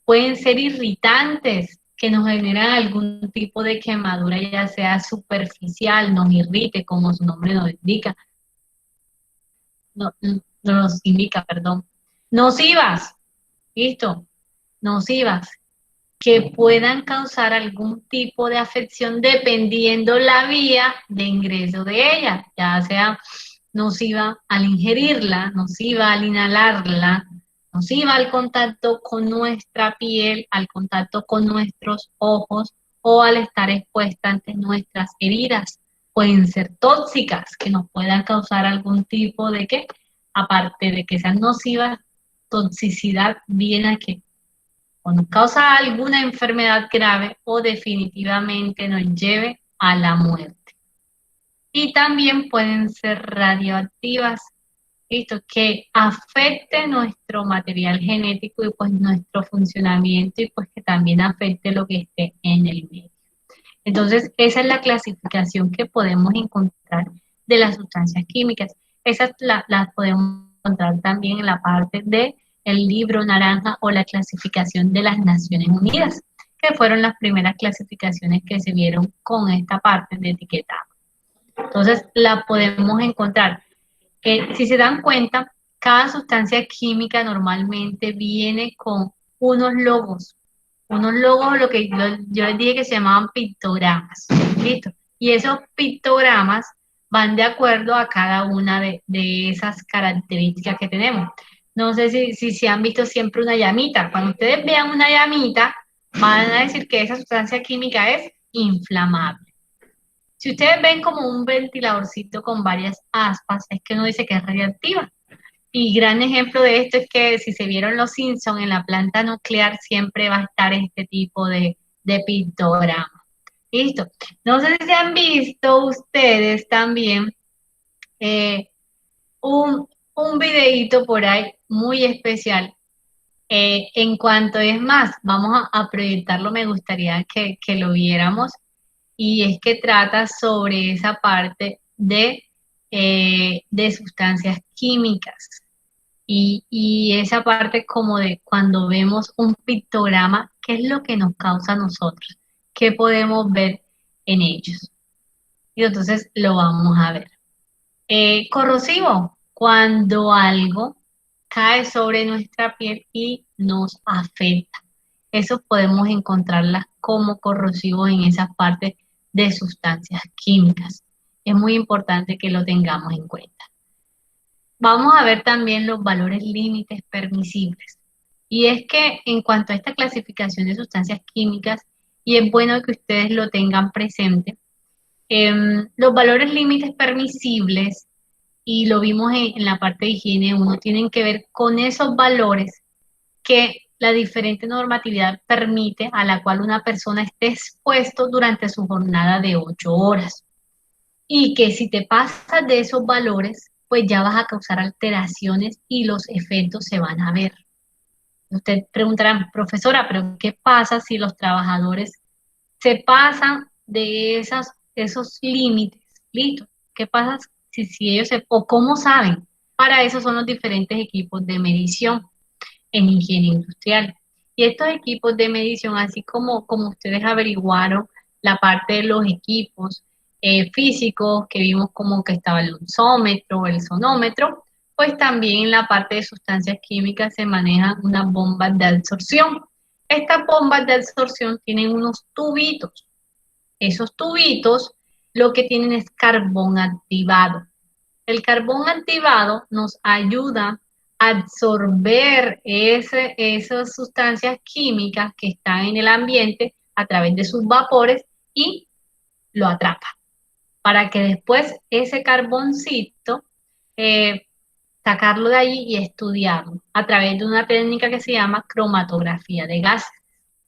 Pueden ser irritantes que nos generan algún tipo de quemadura, ya sea superficial, nos irrite, como su nombre nos indica. Nos indica, perdón. Nocivas, listo, nocivas, que puedan causar algún tipo de afección dependiendo la vía de ingreso de ella, ya sea nociva al ingerirla, nociva al inhalarla, nociva al contacto con nuestra piel, al contacto con nuestros ojos o al estar expuesta ante nuestras heridas. Pueden ser tóxicas, que nos puedan causar algún tipo de ¿qué? Aparte de que sean nocivas, toxicidad viene a que o nos causa alguna enfermedad grave o definitivamente nos lleve a la muerte. Y también pueden ser radioactivas, ¿listo? Que afecte nuestro material genético y pues nuestro funcionamiento y pues que también afecte lo que esté en el medio. Entonces, esa es la clasificación que podemos encontrar de las sustancias químicas. Esas las podemos encontrar también en la parte de el libro naranja o la clasificación de las Naciones Unidas, que fueron las primeras clasificaciones que se vieron con esta parte de etiquetado. Entonces, la podemos encontrar. Si se dan cuenta, cada sustancia química normalmente viene con unos logos unos logos, lo que yo les dije que se llamaban pictogramas, ¿listo? Y esos pictogramas van de acuerdo a cada una de esas características que tenemos. No sé si se han visto siempre una llamita. Cuando ustedes vean una llamita, van a decir que esa sustancia química es inflamable. Si ustedes ven como un ventiladorcito con varias aspas, es que uno dice que es radiactiva. Y gran ejemplo de esto es que si se vieron los Simpsons, en la planta nuclear siempre va a estar este tipo de pictograma. Listo. No sé si se han visto ustedes también un videíto por ahí muy especial. En cuanto es más, vamos a proyectarlo, me gustaría que lo viéramos, y es que trata sobre esa parte de sustancias químicas. Y esa parte como de cuando vemos un pictograma, ¿qué es lo que nos causa a nosotros? ¿Qué podemos ver en ellos? Y entonces lo vamos a ver. Corrosivo, cuando algo cae sobre nuestra piel y nos afecta. Eso podemos encontrarlas como corrosivos en esa parte de sustancias químicas. Es muy importante que lo tengamos en cuenta. Vamos a ver también los valores límites permisibles. Y es que en cuanto a esta clasificación de sustancias químicas, y es bueno que ustedes lo tengan presente, los valores límites permisibles, y lo vimos en la parte de higiene 1, tienen que ver con esos valores que la diferente normatividad permite a la cual una persona esté expuesto durante su jornada de 8 horas. Y que si te pasas de esos valores, pues ya vas a causar alteraciones y los efectos se van a ver. Usted preguntará, profesora, pero ¿qué pasa si los trabajadores se pasan de esos límites? ¿Listo? ¿Qué pasa si ellos o cómo saben? Para eso son los diferentes equipos de medición en higiene industrial. Y estos equipos de medición, así como ustedes averiguaron la parte de los equipos físicos, que vimos como que estaba el densómetro, el sonómetro, pues también en la parte de sustancias químicas se manejan unas bombas de absorción. Estas bombas de absorción tienen unos tubitos. Esos tubitos lo que tienen es carbón activado. El carbón activado nos ayuda a absorber esas sustancias químicas que están en el ambiente a través de sus vapores y lo atrapa. Para que después ese carboncito sacarlo de allí y estudiarlo a través de una técnica que se llama cromatografía de gases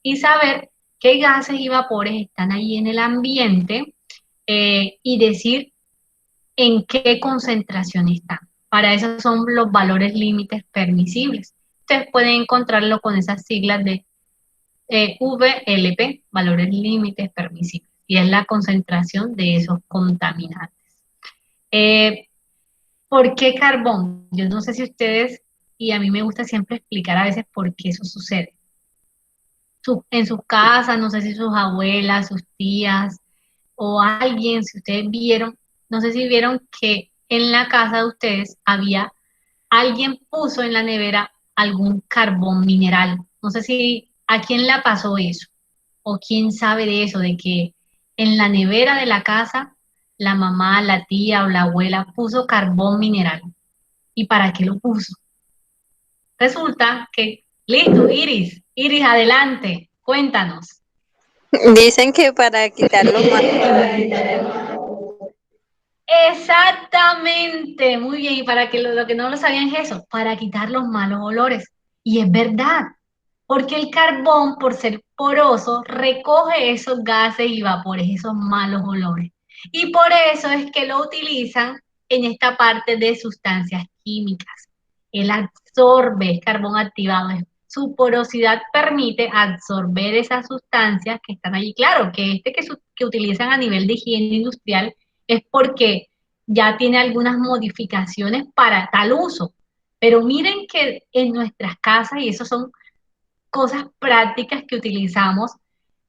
y saber qué gases y vapores están ahí en el ambiente y decir en qué concentración están. Para eso son los valores límites permisibles. Ustedes pueden encontrarlo con esas siglas de VLP, valores límites permisibles, y es la concentración de esos contaminantes. ¿Por qué carbón? Yo no sé si ustedes, y a mí me gusta siempre explicar a veces por qué eso sucede. En sus casas, no sé si sus abuelas, sus tías o alguien, si ustedes vieron, no sé si vieron que en la casa de ustedes alguien puso en la nevera algún carbón mineral. No sé si a quién le pasó eso o quién sabe de eso, de que en la nevera de la casa la mamá, la tía o la abuela puso carbón mineral. ¿Y para qué lo puso? Resulta que, listo, Iris, adelante, cuéntanos. Dicen que para quitar los Exactamente, muy bien, y para que lo que no lo sabían es eso, para quitar los malos olores. Y es verdad, porque el carbón, por ser poroso, recoge esos gases y vapores, esos malos olores. Y por eso es que lo utilizan en esta parte de sustancias químicas. Él absorbe, es carbón activado, su porosidad permite absorber esas sustancias que están allí. Claro, que que utilizan a nivel de higiene industrial es porque ya tiene algunas modificaciones para tal uso. Pero miren que en nuestras casas, y eso son cosas prácticas que utilizamos,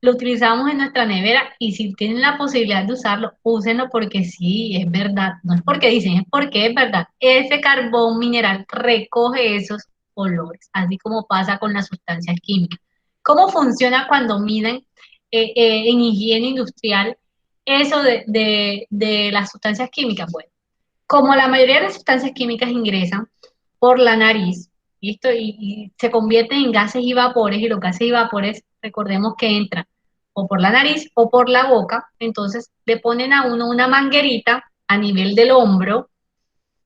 lo utilizamos en nuestra nevera y si tienen la posibilidad de usarlo, úsenlo porque sí, es verdad. No es porque dicen, es porque es verdad. Ese carbón mineral recoge esos olores, así como pasa con las sustancias químicas. ¿Cómo funciona cuando miden en higiene industrial eso de las sustancias químicas? Bueno, como la mayoría de las sustancias químicas ingresan por la nariz, ¿listo? Y se convierten en gases y vapores, y los gases y vapores, recordemos que entran o por la nariz o por la boca, entonces le ponen a uno una manguerita a nivel del hombro.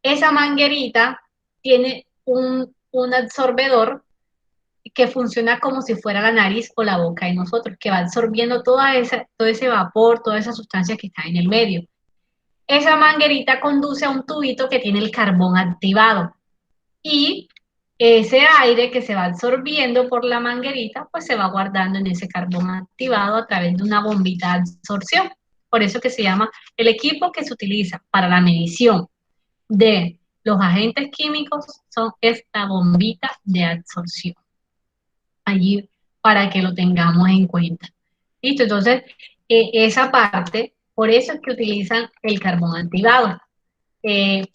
Esa manguerita tiene un absorbedor que funciona como si fuera la nariz o la boca de nosotros, que va absorbiendo todo ese vapor, todas esas sustancias que están en el medio. Esa manguerita conduce a un tubito que tiene el carbón activado y ese aire que se va absorbiendo por la manguerita, pues se va guardando en ese carbón activado a través de una bombita de absorción. Por eso que se llama el equipo que se utiliza para la medición de los agentes químicos son esta bombita de absorción. Allí para que lo tengamos en cuenta. ¿Listo? Entonces, esa parte, por eso es que utilizan el carbón activado,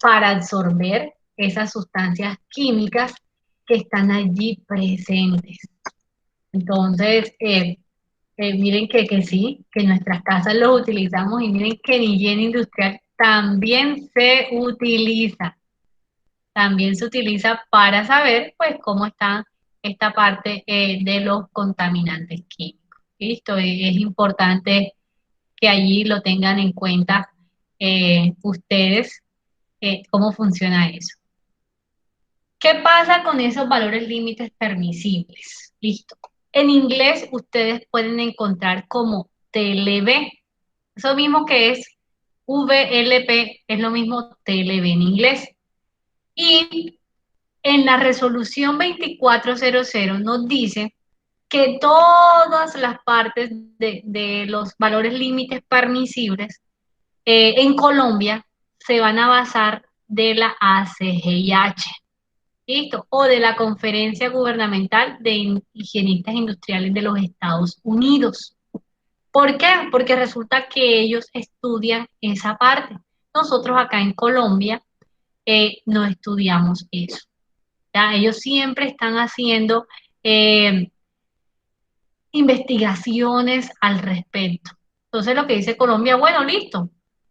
para absorber esas sustancias químicas que están allí presentes. Entonces, miren que sí, que en nuestras casas los utilizamos y miren que en higiene industrial también se utiliza. También se utiliza para saber, pues, cómo está esta parte de los contaminantes químicos. ¿Listo? Es importante que allí lo tengan en cuenta ustedes, cómo funciona eso. ¿Qué pasa con esos valores límites permisibles? Listo. En inglés ustedes pueden encontrar como TLB. Eso mismo que es VLP, es lo mismo TLB en inglés. Y en la resolución 2400 nos dice que todas las partes de los valores límites permisibles en Colombia se van a basar de la ACGIH, ¿listo? O de la Conferencia Gubernamental de Higienistas Industriales de los Estados Unidos. ¿Por qué? Porque resulta que ellos estudian esa parte. Nosotros acá en Colombia no estudiamos eso. ¿Ya? Ellos siempre están haciendo investigaciones al respecto. Entonces lo que dice Colombia, bueno, listo,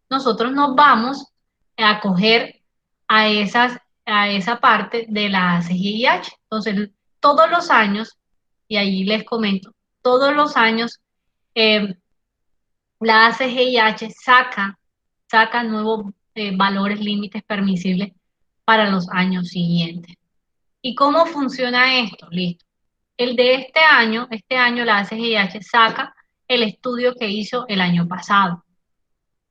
nosotros nos vamos a acoger a esa parte de la CGIH. Entonces, todos los años, y ahí les comento, todos los años la CGIH saca nuevos valores límites permisibles para los años siguientes. ¿Y cómo funciona esto? Listo. El de este año la CGIH saca el estudio que hizo el año pasado.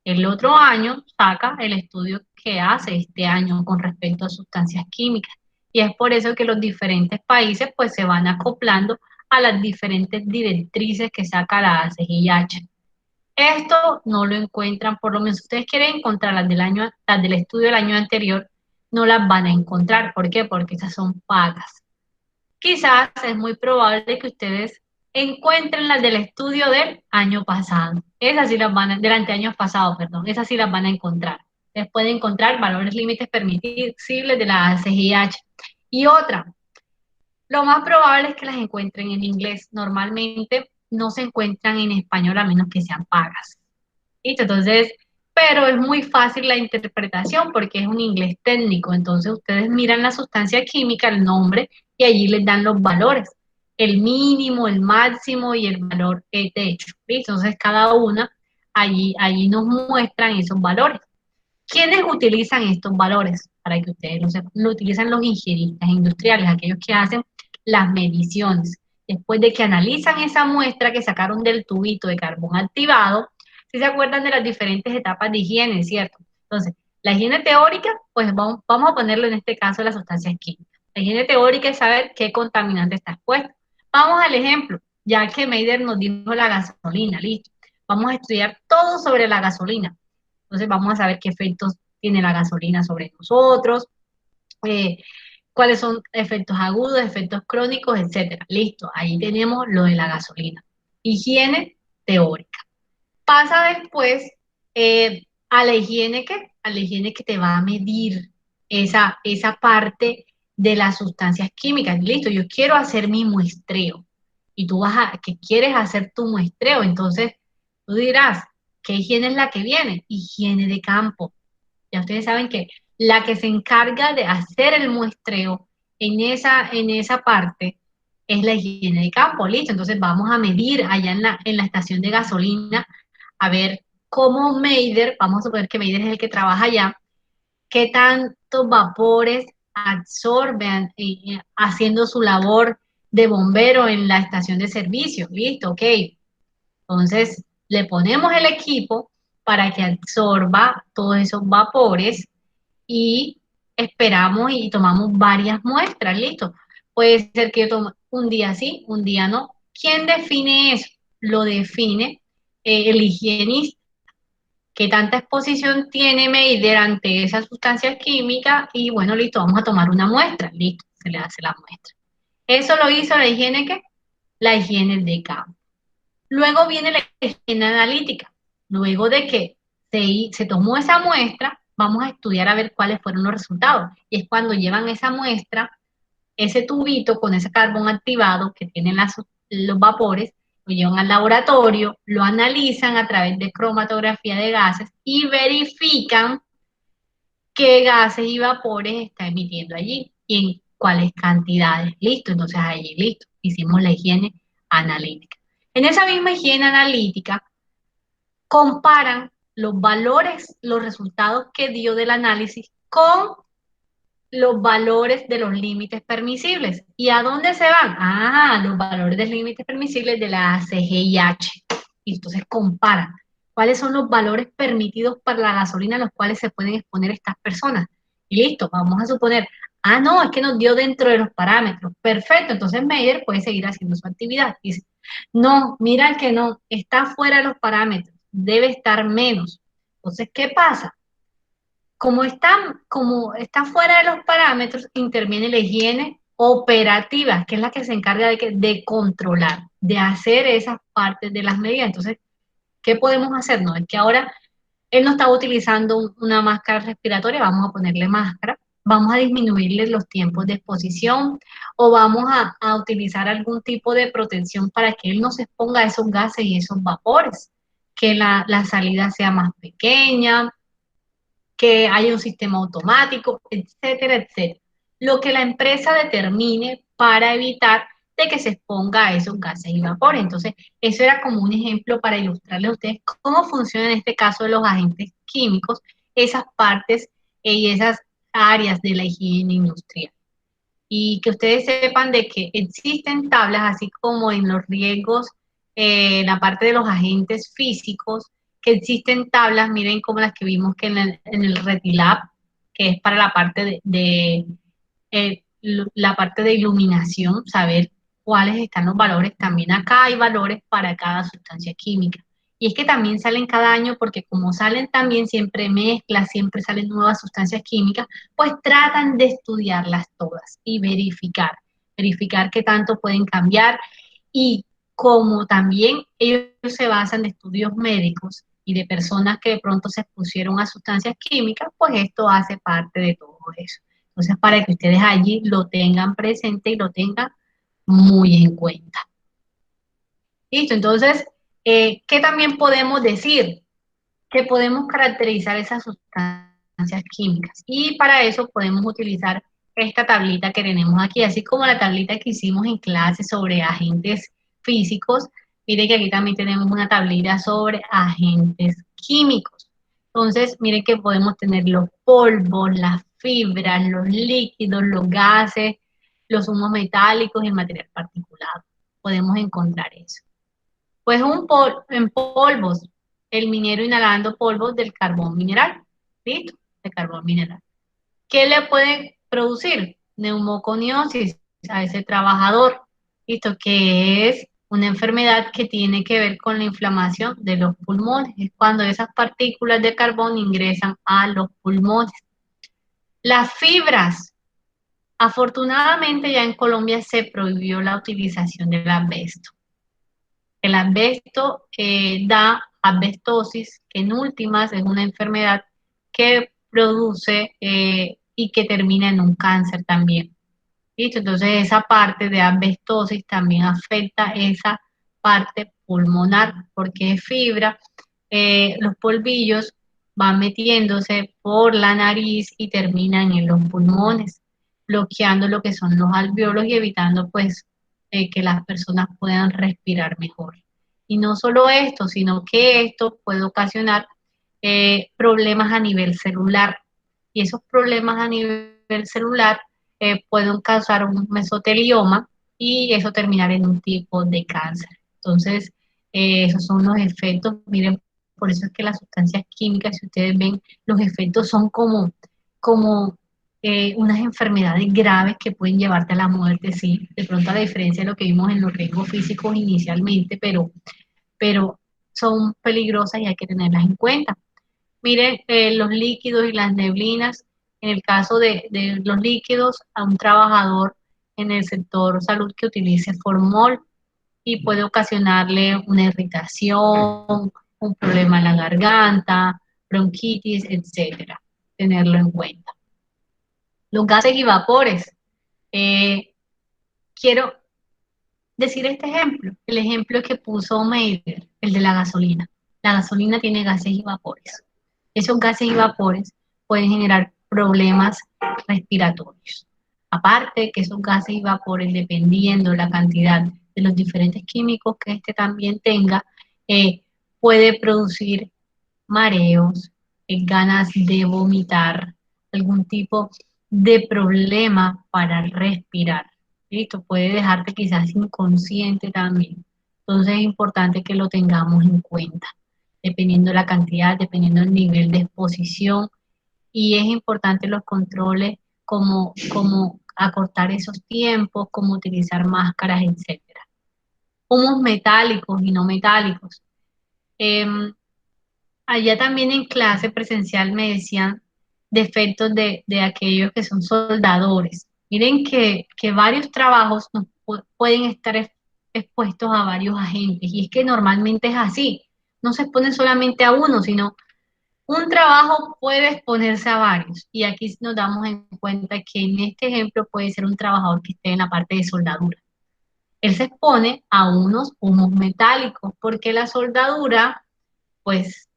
El otro año saca el estudio que hace este año con respecto a sustancias químicas. Y es por eso que los diferentes países pues se van acoplando a las diferentes directrices que saca la CGIH. Esto no lo encuentran, por lo menos si ustedes quieren encontrar las del estudio del año anterior, no las van a encontrar. ¿Por qué? Porque esas son pagas. Quizás es muy probable que ustedes encuentren las del estudio del año pasado. Esas sí las del anteaño pasado, perdón. Esas sí las van a encontrar. Les pueden encontrar valores límites permisibles de la CGIH. Y otra, lo más probable es que las encuentren en inglés. Normalmente no se encuentran en español a menos que sean pagas. ¿Listo? Entonces, pero es muy fácil la interpretación porque es un inglés técnico. Entonces ustedes miran la sustancia química, el nombre, y allí les dan los valores, el mínimo, el máximo y el valor techo. ¿Listo? Entonces cada una, allí nos muestran esos valores. ¿Quiénes utilizan estos valores? Para que ustedes lo sepan, lo utilizan los higienistas industriales, aquellos que hacen las mediciones. Después de que analizan esa muestra que sacaron del tubito de carbón activado, si se acuerdan de las diferentes etapas de higiene, ¿cierto? Entonces, la higiene teórica, pues vamos a ponerlo en este caso las sustancias químicas. La higiene teórica es saber qué contaminante está expuesto. Vamos al ejemplo, ya que Meider nos dijo la gasolina, listo. Vamos a estudiar todo sobre la gasolina. Entonces vamos a saber qué efectos tiene la gasolina sobre nosotros, cuáles son efectos agudos, efectos crónicos, etcétera. Listo, ahí tenemos lo de la gasolina. Higiene teórica. Pasa después a la higiene que te va a medir esa parte de las sustancias químicas. Listo, yo quiero hacer mi muestreo. y tú que quieres hacer tu muestreo. Entonces, tú dirás, ¿qué higiene es la que viene? Higiene de campo. Ya ustedes saben que la que se encarga de hacer el muestreo en esa parte es la higiene de campo, listo. Entonces vamos a medir allá en la estación de gasolina, a ver cómo Meider, vamos a suponer que Meider es el que trabaja allá, qué tantos vapores absorben haciendo su labor de bombero en la estación de servicio. Listo, ok. Entonces le ponemos el equipo para que absorba todos esos vapores y esperamos y tomamos varias muestras, listo. Puede ser que yo tome un día sí, un día no. ¿Quién define eso? Lo define el higienista. ¿Qué tanta exposición tiene Meider ante esa sustancia química? Y bueno, listo, vamos a tomar una muestra, listo, se le hace la muestra. Eso lo hizo la higiene, ¿qué? La higiene de campo. Luego viene la higiene analítica. Luego de que se tomó esa muestra, vamos a estudiar a ver cuáles fueron los resultados. Y es cuando llevan esa muestra, ese tubito con ese carbón activado que tienen los vapores, lo llevan al laboratorio, lo analizan a través de cromatografía de gases y verifican qué gases y vapores está emitiendo allí y en cuáles cantidades. Listo, entonces allí, listo, hicimos la higiene analítica. En esa misma higiene analítica, comparan los valores, los resultados que dio del análisis con los valores de los límites permisibles. ¿Y a dónde se van? Ah, los valores de límites permisibles de la ACGIH. Y entonces comparan cuáles son los valores permitidos para la gasolina a los cuales se pueden exponer estas personas. Y listo, vamos a suponer, ah, no, es que nos dio dentro de los parámetros. Perfecto, entonces Meyer puede seguir haciendo su actividad. Dice, no, mira que no, está fuera de los parámetros, debe estar menos. Entonces, ¿qué pasa? Como está fuera de los parámetros, interviene la higiene operativa, que es la que se encarga de controlar, de hacer esas partes de las medidas. Entonces, ¿qué podemos hacer? No, es que ahora él no estaba utilizando una máscara respiratoria, vamos a ponerle máscara, vamos a disminuirle los tiempos de exposición o vamos a utilizar algún tipo de protección para que él no se exponga a esos gases y esos vapores, que la salida sea más pequeña, que haya un sistema automático, etcétera, etcétera. Lo que la empresa determine para evitar de que se exponga a esos gases y vapores. Entonces, eso era como un ejemplo para ilustrarles a ustedes cómo funciona en este caso de los agentes químicos, esas partes y esas áreas de la higiene industrial. Y que ustedes sepan de que existen tablas, así como en los riesgos, la parte de los agentes físicos, que existen tablas, miren como las que vimos que en el Retilab, que es para la parte la parte de iluminación, saber cuáles están los valores. También acá hay valores para cada sustancia química. Y es que también salen cada año porque como salen también siempre mezclas, siempre salen nuevas sustancias químicas, pues tratan de estudiarlas todas y verificar qué tanto pueden cambiar. Y como también ellos se basan en estudios médicos y de personas que de pronto se expusieron a sustancias químicas, pues esto hace parte de todo eso. Entonces, para que ustedes allí lo tengan presente y lo tengan muy en cuenta. Listo, entonces, ¿qué también podemos decir? Que podemos caracterizar esas sustancias químicas. Y para eso podemos utilizar esta tablita que tenemos aquí, así como la tablita que hicimos en clase sobre agentes físicos. Miren que aquí también tenemos una tablita sobre agentes químicos. Entonces, miren que podemos tener los polvos, las fibras, los líquidos, los gases, los humos metálicos y el material particulado. Podemos encontrar eso. Pues en polvos, el minero inhalando polvos del carbón mineral. ¿Listo? De carbón mineral. ¿Qué le puede producir? Neumoconiosis a ese trabajador. ¿Listo? Que es una enfermedad que tiene que ver con la inflamación de los pulmones. Es cuando esas partículas de carbón ingresan a los pulmones. Las fibras. Afortunadamente ya en Colombia se prohibió la utilización del asbesto. El asbesto da asbestosis, que en últimas es una enfermedad que produce y que termina en un cáncer también. ¿Listo? Entonces esa parte de asbestosis también afecta esa parte pulmonar, porque es fibra, los polvillos van metiéndose por la nariz y terminan en los pulmones, bloqueando lo que son los alveolos y evitando pues que las personas puedan respirar mejor. Y no solo esto, sino que esto puede ocasionar problemas a nivel celular. Y esos problemas a nivel celular pueden causar un mesotelioma y eso terminar en un tipo de cáncer. Entonces, esos son los efectos. Miren, por eso es que las sustancias químicas, si ustedes ven, los efectos son como unas enfermedades graves que pueden llevarte a la muerte, sí, de pronto a la diferencia de lo que vimos en los riesgos físicos inicialmente, pero son peligrosas y hay que tenerlas en cuenta. Miren, los líquidos y las neblinas, en el caso de los líquidos, a un trabajador en el sector salud que utilice formol y puede ocasionarle una irritación, un problema en la garganta, bronquitis, etcétera. Tenerlo en cuenta. Los gases y vapores. Eh, quiero decir este ejemplo, el ejemplo que puso Meider, el de la gasolina. La gasolina tiene gases y vapores. Esos gases y vapores pueden generar problemas respiratorios. Aparte que esos gases y vapores, dependiendo de la cantidad de los diferentes químicos que este también tenga, puede producir mareos, ganas de vomitar, algún tipo de problema para respirar. ¿Listo? Puede dejarte quizás inconsciente también. Entonces es importante que lo tengamos en cuenta, dependiendo de la cantidad, dependiendo del nivel de exposición. Y es importante los controles como acortar esos tiempos, como utilizar máscaras, etcétera. Humos metálicos y no metálicos. Allá también en clase presencial me decían defectos de aquellos que son soldadores. Miren que varios trabajos pueden estar expuestos a varios agentes y es que normalmente es así. No se expone solamente a uno, sino un trabajo puede exponerse a varios. Y aquí nos damos en cuenta que en este ejemplo puede ser un trabajador que esté en la parte de soldadura. Él se expone a unos humos metálicos porque la soldadura pues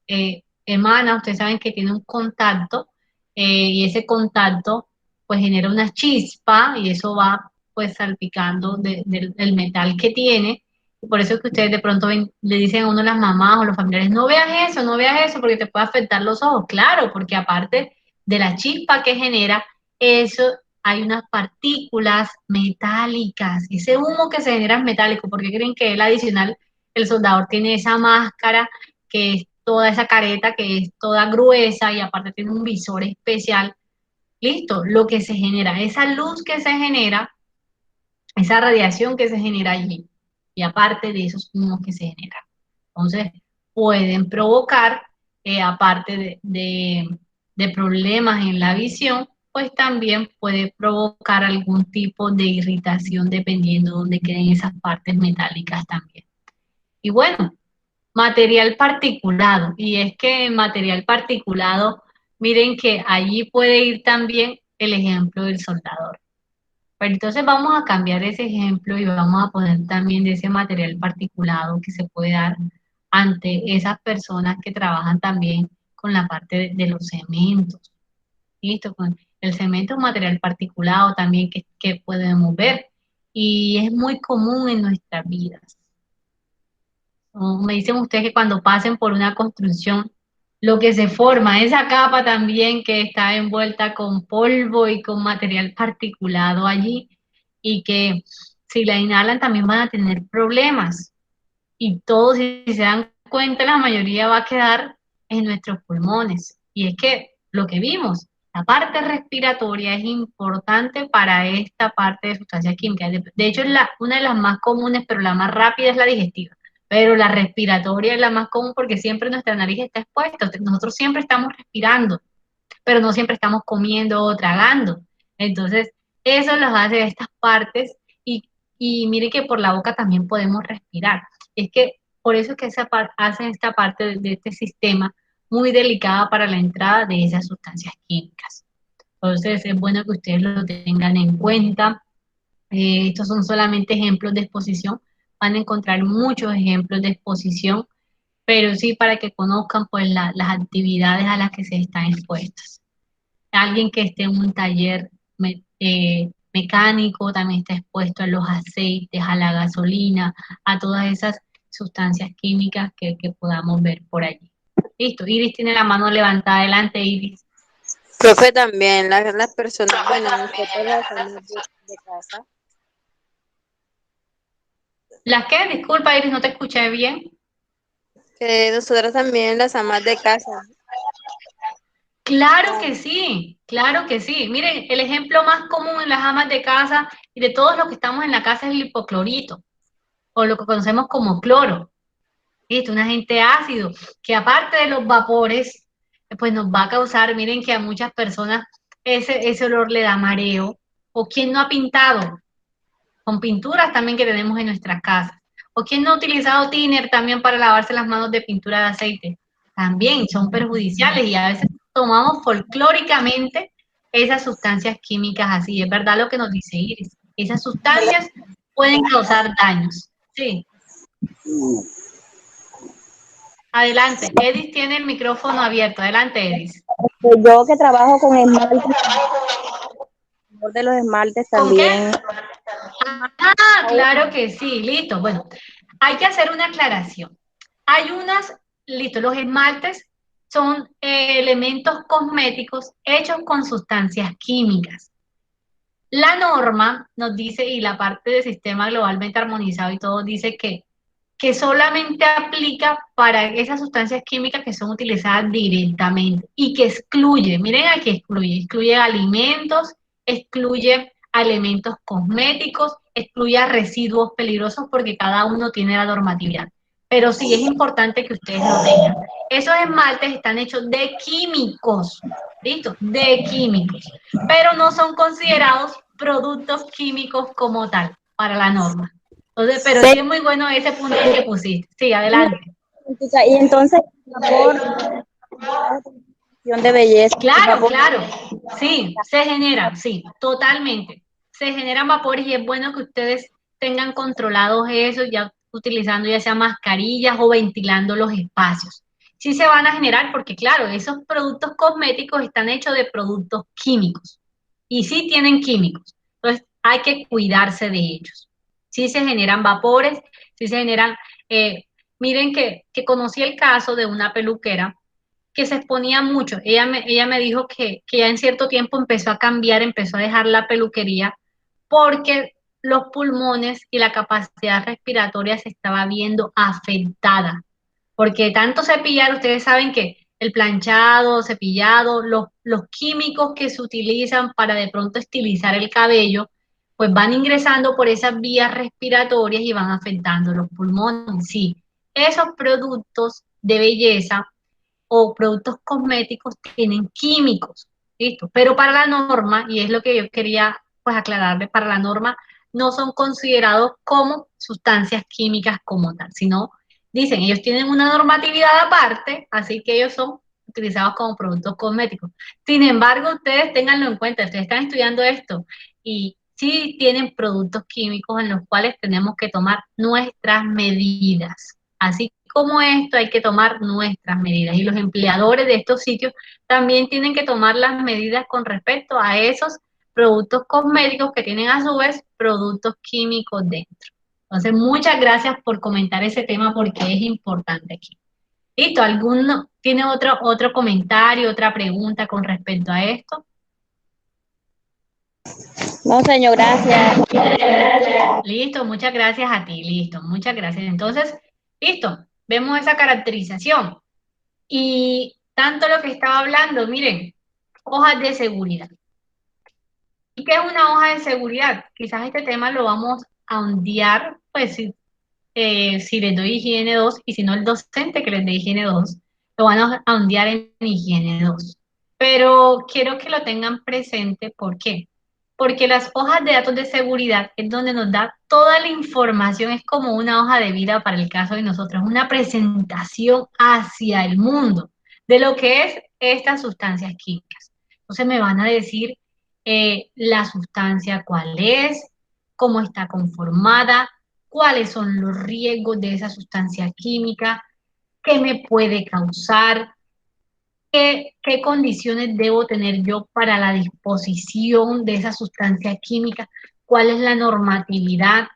emana, ustedes saben que tiene un contacto y ese contacto pues genera una chispa y eso va pues salpicando del metal que tiene. Y por eso es que ustedes de pronto le dicen a uno las mamás o los familiares, no veas eso, no veas eso porque te puede afectar los ojos. Claro, porque aparte de la chispa que genera, eso hay unas partículas metálicas. Ese humo que se genera es metálico. ¿Por qué creen que el adicional, el soldador tiene esa máscara que es toda esa careta que es toda gruesa y aparte tiene un visor especial? Listo, lo que se genera, esa luz que se genera, esa radiación que se genera allí, y aparte de esos humos que se generan. Entonces, pueden provocar, aparte de problemas en la visión, pues también puede provocar algún tipo de irritación dependiendo de dónde queden esas partes metálicas también. Y bueno, material particulado. Y es que en material particulado, miren que allí puede ir también el ejemplo del soldador. Pero entonces vamos a cambiar ese ejemplo y vamos a poner también de ese material particulado que se puede dar ante esas personas que trabajan también con la parte de los cementos. ¿Listo? Con el cemento es un material particulado también que podemos ver y es muy común en nuestras vidas. Me dicen ustedes que cuando pasen por una construcción, lo que se forma, esa capa también que está envuelta con polvo y con material particulado allí, y que si la inhalan también van a tener problemas. Y todos, si se dan cuenta, la mayoría va a quedar en nuestros pulmones. Y es que lo que vimos, la parte respiratoria es importante para esta parte de sustancias químicas. De hecho, es una de las más comunes, pero la más rápida es la digestiva. Pero la respiratoria es la más común porque siempre nuestra nariz está expuesta. Nosotros siempre estamos respirando, pero no siempre estamos comiendo o tragando. Entonces, eso los hace de estas partes y mire que por la boca también podemos respirar. Es que por eso es que hacen esta parte de este sistema muy delicada para la entrada de esas sustancias químicas. Entonces, es bueno que ustedes lo tengan en cuenta. Estos son solamente ejemplos de exposición. Van a encontrar muchos ejemplos de exposición, pero sí para que conozcan pues las actividades a las que se están expuestas. Alguien que esté en un taller mecánico también está expuesto a los aceites, a la gasolina, a todas esas sustancias químicas que podamos ver por allí. Listo, Iris tiene la mano levantada. Adelante, Iris. Profe, también las personas, bueno, nosotros las amas de casa, ¿Las qué? Disculpa, Iris, no te escuché bien. que nosotros también las amas de casa. Claro Claro. que sí, claro que sí. Miren, el ejemplo más común en las amas de casa y de todos los que estamos en la casa es el hipoclorito, o lo que conocemos como cloro. ¿Listo? Un agente ácido que aparte de los vapores, pues nos va a causar, miren que a muchas personas ese olor le da mareo. O quien no ha pintado con pinturas también que tenemos en nuestras casas. O quien no ha utilizado thinner también para lavarse las manos de pintura de aceite. También son perjudiciales y a veces tomamos folclóricamente esas sustancias químicas así. Es verdad lo que nos dice Iris. Esas sustancias pueden causar daños. Sí. Adelante. Edis tiene el micrófono abierto. Adelante, Edis. Yo que trabajo con esmaltes, de los esmaltes ¿Con qué? también. Ah, claro que sí, listo. Bueno, hay que hacer una aclaración. Hay listo, los esmaltes son elementos cosméticos hechos con sustancias químicas. La norma nos dice, y la parte del sistema globalmente armonizado y todo dice que solamente aplica para esas sustancias químicas que son utilizadas directamente y que excluye, miren aquí excluye alimentos, excluye a elementos cosméticos, excluye a residuos peligrosos porque cada uno tiene la normatividad. Pero sí es importante que ustedes lo tengan. Esos esmaltes están hechos de químicos, ¿listo? De químicos, pero no son considerados productos químicos como tal para la norma. Entonces, pero sí es muy bueno ese punto que pusiste. Sí, adelante. Y entonces, vapor de belleza, Claro, vapor. claro. Sí, se generan, sí, totalmente. Se generan vapores y es bueno que ustedes tengan controlados eso, ya utilizando ya sea mascarillas o ventilando los espacios. Sí se van a generar porque, claro, esos productos cosméticos están hechos de productos químicos y sí tienen químicos. Entonces, hay que cuidarse de ellos. Sí se generan vapores, sí se generan... eh, miren que conocí el caso de una peluquera que se exponía mucho. Ella me dijo que ya en cierto tiempo empezó a cambiar, empezó a dejar la peluquería porque los pulmones y la capacidad respiratoria se estaba viendo afectada. Porque tanto cepillar, ustedes saben que el planchado, cepillado, los químicos que se utilizan para de pronto estilizar el cabello, pues van ingresando por esas vías respiratorias y van afectando los pulmones. Sí, esos productos de belleza o productos cosméticos tienen químicos, ¿listo? Pero para la norma, y es lo que yo quería pues aclararle, para la norma no son considerados como sustancias químicas como tal, sino dicen, ellos tienen una normatividad aparte, así que ellos son utilizados como productos cosméticos. Sin embargo, ustedes ténganlo en cuenta, ustedes están estudiando esto y sí tienen productos químicos en los cuales tenemos que tomar nuestras medidas. Así como esto hay que tomar nuestras medidas y los empleadores de estos sitios también tienen que tomar las medidas con respecto a esos productos cosméticos que tienen a su vez productos químicos dentro. Entonces, muchas gracias por comentar ese tema porque es importante aquí. ¿Listo? ¿Alguno tiene otro comentario, otra pregunta con respecto a esto? No, señor, gracias. Listo, muchas gracias a ti, listo, muchas gracias. Entonces, listo, vemos esa caracterización. Y tanto lo que estaba hablando, miren, hojas de seguridad. ¿Y qué es una hoja de seguridad? Quizás este tema lo vamos a ondear, pues si les doy higiene 2 y si no el docente que les dé higiene 2 lo van a ondear en higiene 2. Pero quiero que lo tengan presente, ¿por qué? Porque las hojas de datos de seguridad es donde nos da toda la información, es como una hoja de vida para el caso de nosotros, una presentación hacia el mundo de lo que es estas sustancias químicas. Entonces me van a decir la sustancia cuál es, cómo está conformada, cuáles son los riesgos de esa sustancia química, qué me puede causar, qué condiciones debo tener yo para la disposición de esa sustancia química, cuál es la normatividad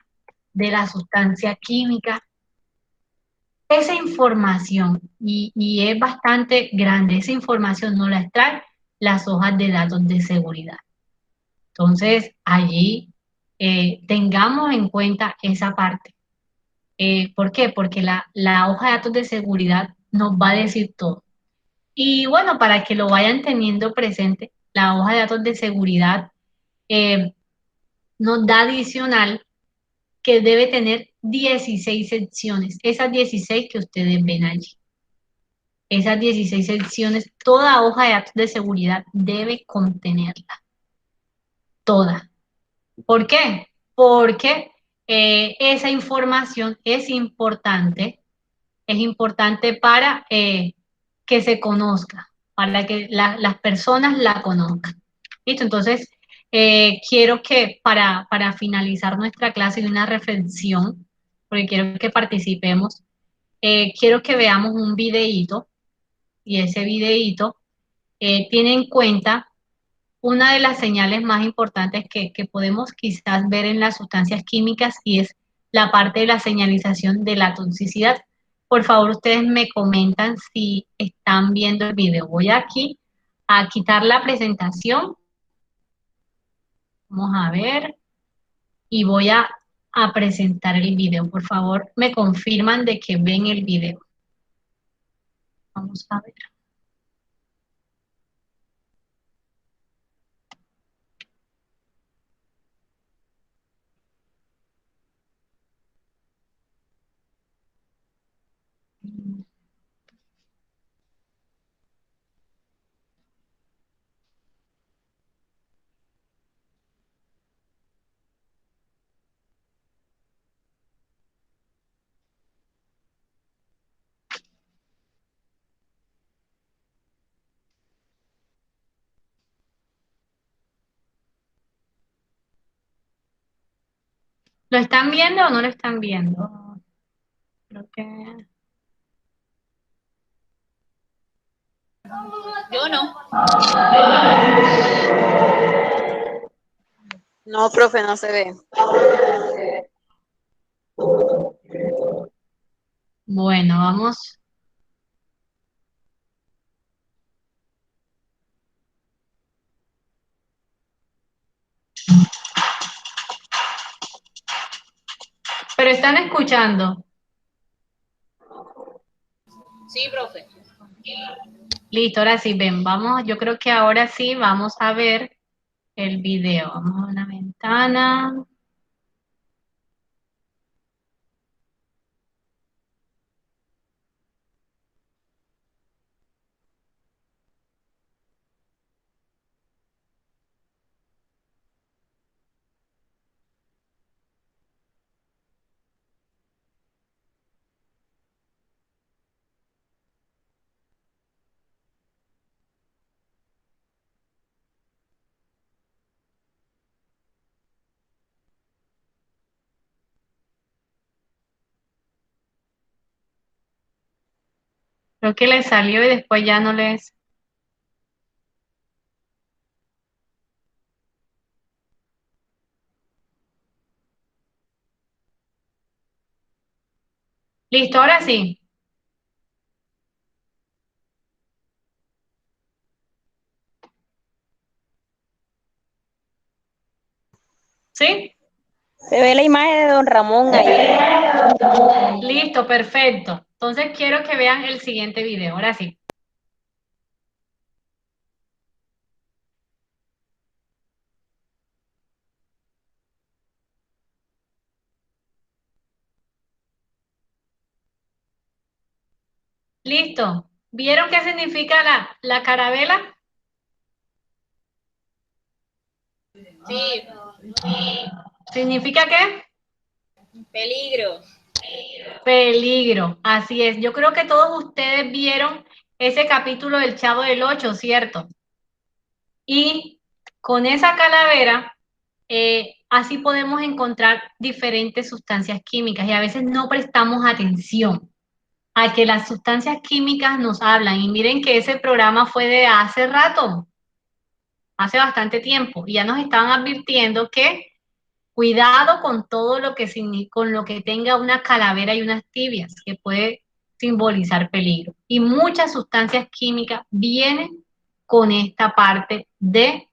de la sustancia química. Esa información, y es bastante grande, esa información no la extrae las hojas de datos de seguridad. Entonces, allí tengamos en cuenta esa parte. ¿Por qué? Porque la hoja de datos de seguridad nos va a decir todo. Y bueno, para que lo vayan teniendo presente, la hoja de datos de seguridad nos da adicional que debe tener 16 secciones, esas 16 que ustedes ven allí. Esas 16 secciones, toda hoja de datos de seguridad debe contenerla, toda. ¿Por qué? Porque esa información es importante para que se conozca, para que las personas la conozcan. ¿Listo? Entonces, quiero que para finalizar nuestra clase de una reflexión, porque quiero que participemos, quiero que veamos un videíto y ese videíto tiene en cuenta una de las señales más importantes que podemos quizás ver en las sustancias químicas y es la parte de la señalización de la toxicidad. Por favor, ustedes me comentan si están viendo el video. Voy aquí a quitar la presentación. Vamos a ver. Y voy a presentar el video. Por favor, me confirman de que ven el video. Vamos a ver. ¿Lo están viendo o no lo están viendo? Creo que... Yo no. No, profe, no se ve. Bueno, vamos. Pero están escuchando. Sí, profe. Listo, ahora sí, ven, vamos, yo creo que ahora sí vamos a ver el video. Vamos a una ventana. Creo que les salió y después ya no les... Listo, ahora sí. ¿Sí? Se ve la imagen de don Ramón ahí. Listo, perfecto. Entonces quiero que vean el siguiente video. Ahora sí. Listo. ¿Vieron qué significa la carabela? Sí, ¿Significa qué? peligro. Peligro. Así es. Yo creo que todos ustedes vieron ese capítulo del Chavo del Ocho, ¿cierto? Y con esa calavera así podemos encontrar diferentes sustancias químicas y a veces no prestamos atención a que las sustancias químicas nos hablan. Y miren que ese programa fue de hace rato, hace bastante tiempo, y ya nos estaban advirtiendo que cuidado con todo lo que, con lo que tenga una calavera y unas tibias, que puede simbolizar peligro. Y muchas sustancias químicas vienen con esta parte de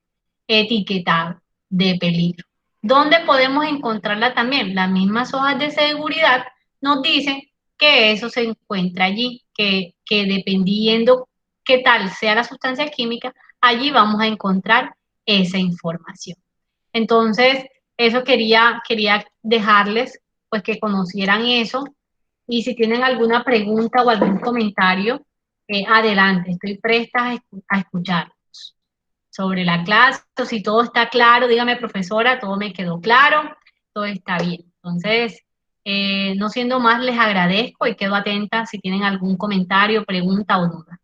etiquetado de peligro. ¿Dónde podemos encontrarla también? Las mismas hojas de seguridad nos dicen que eso se encuentra allí, que dependiendo qué tal sea la sustancia química, allí vamos a encontrar esa información. Entonces, eso quería dejarles, pues que conocieran eso. Y si tienen alguna pregunta o algún comentario, adelante, estoy presta a escucharlos sobre la clase. O si todo está claro, dígame, profesora, todo me quedó claro, todo está bien. Entonces, no siendo más, les agradezco y quedo atenta si tienen algún comentario, pregunta o duda.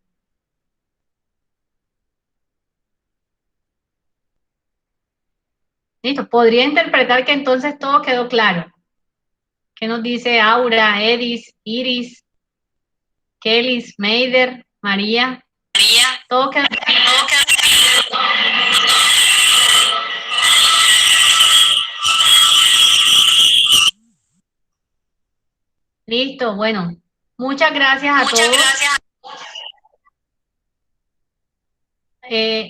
Listo, podría interpretar que entonces todo quedó claro. ¿Qué nos dice Aura, Edis, Iris, Kelis, Meider, María? Todo quedó claro. Listo, bueno. Muchas gracias a todos.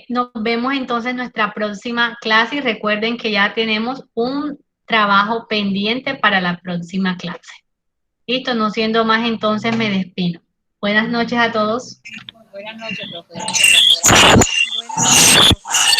Nos vemos entonces en nuestra próxima clase y recuerden que ya tenemos un trabajo pendiente para la próxima clase. Listo, no siendo más, entonces me despido. Buenas noches a todos. Buenas noches, profe. Buenas noches, profe.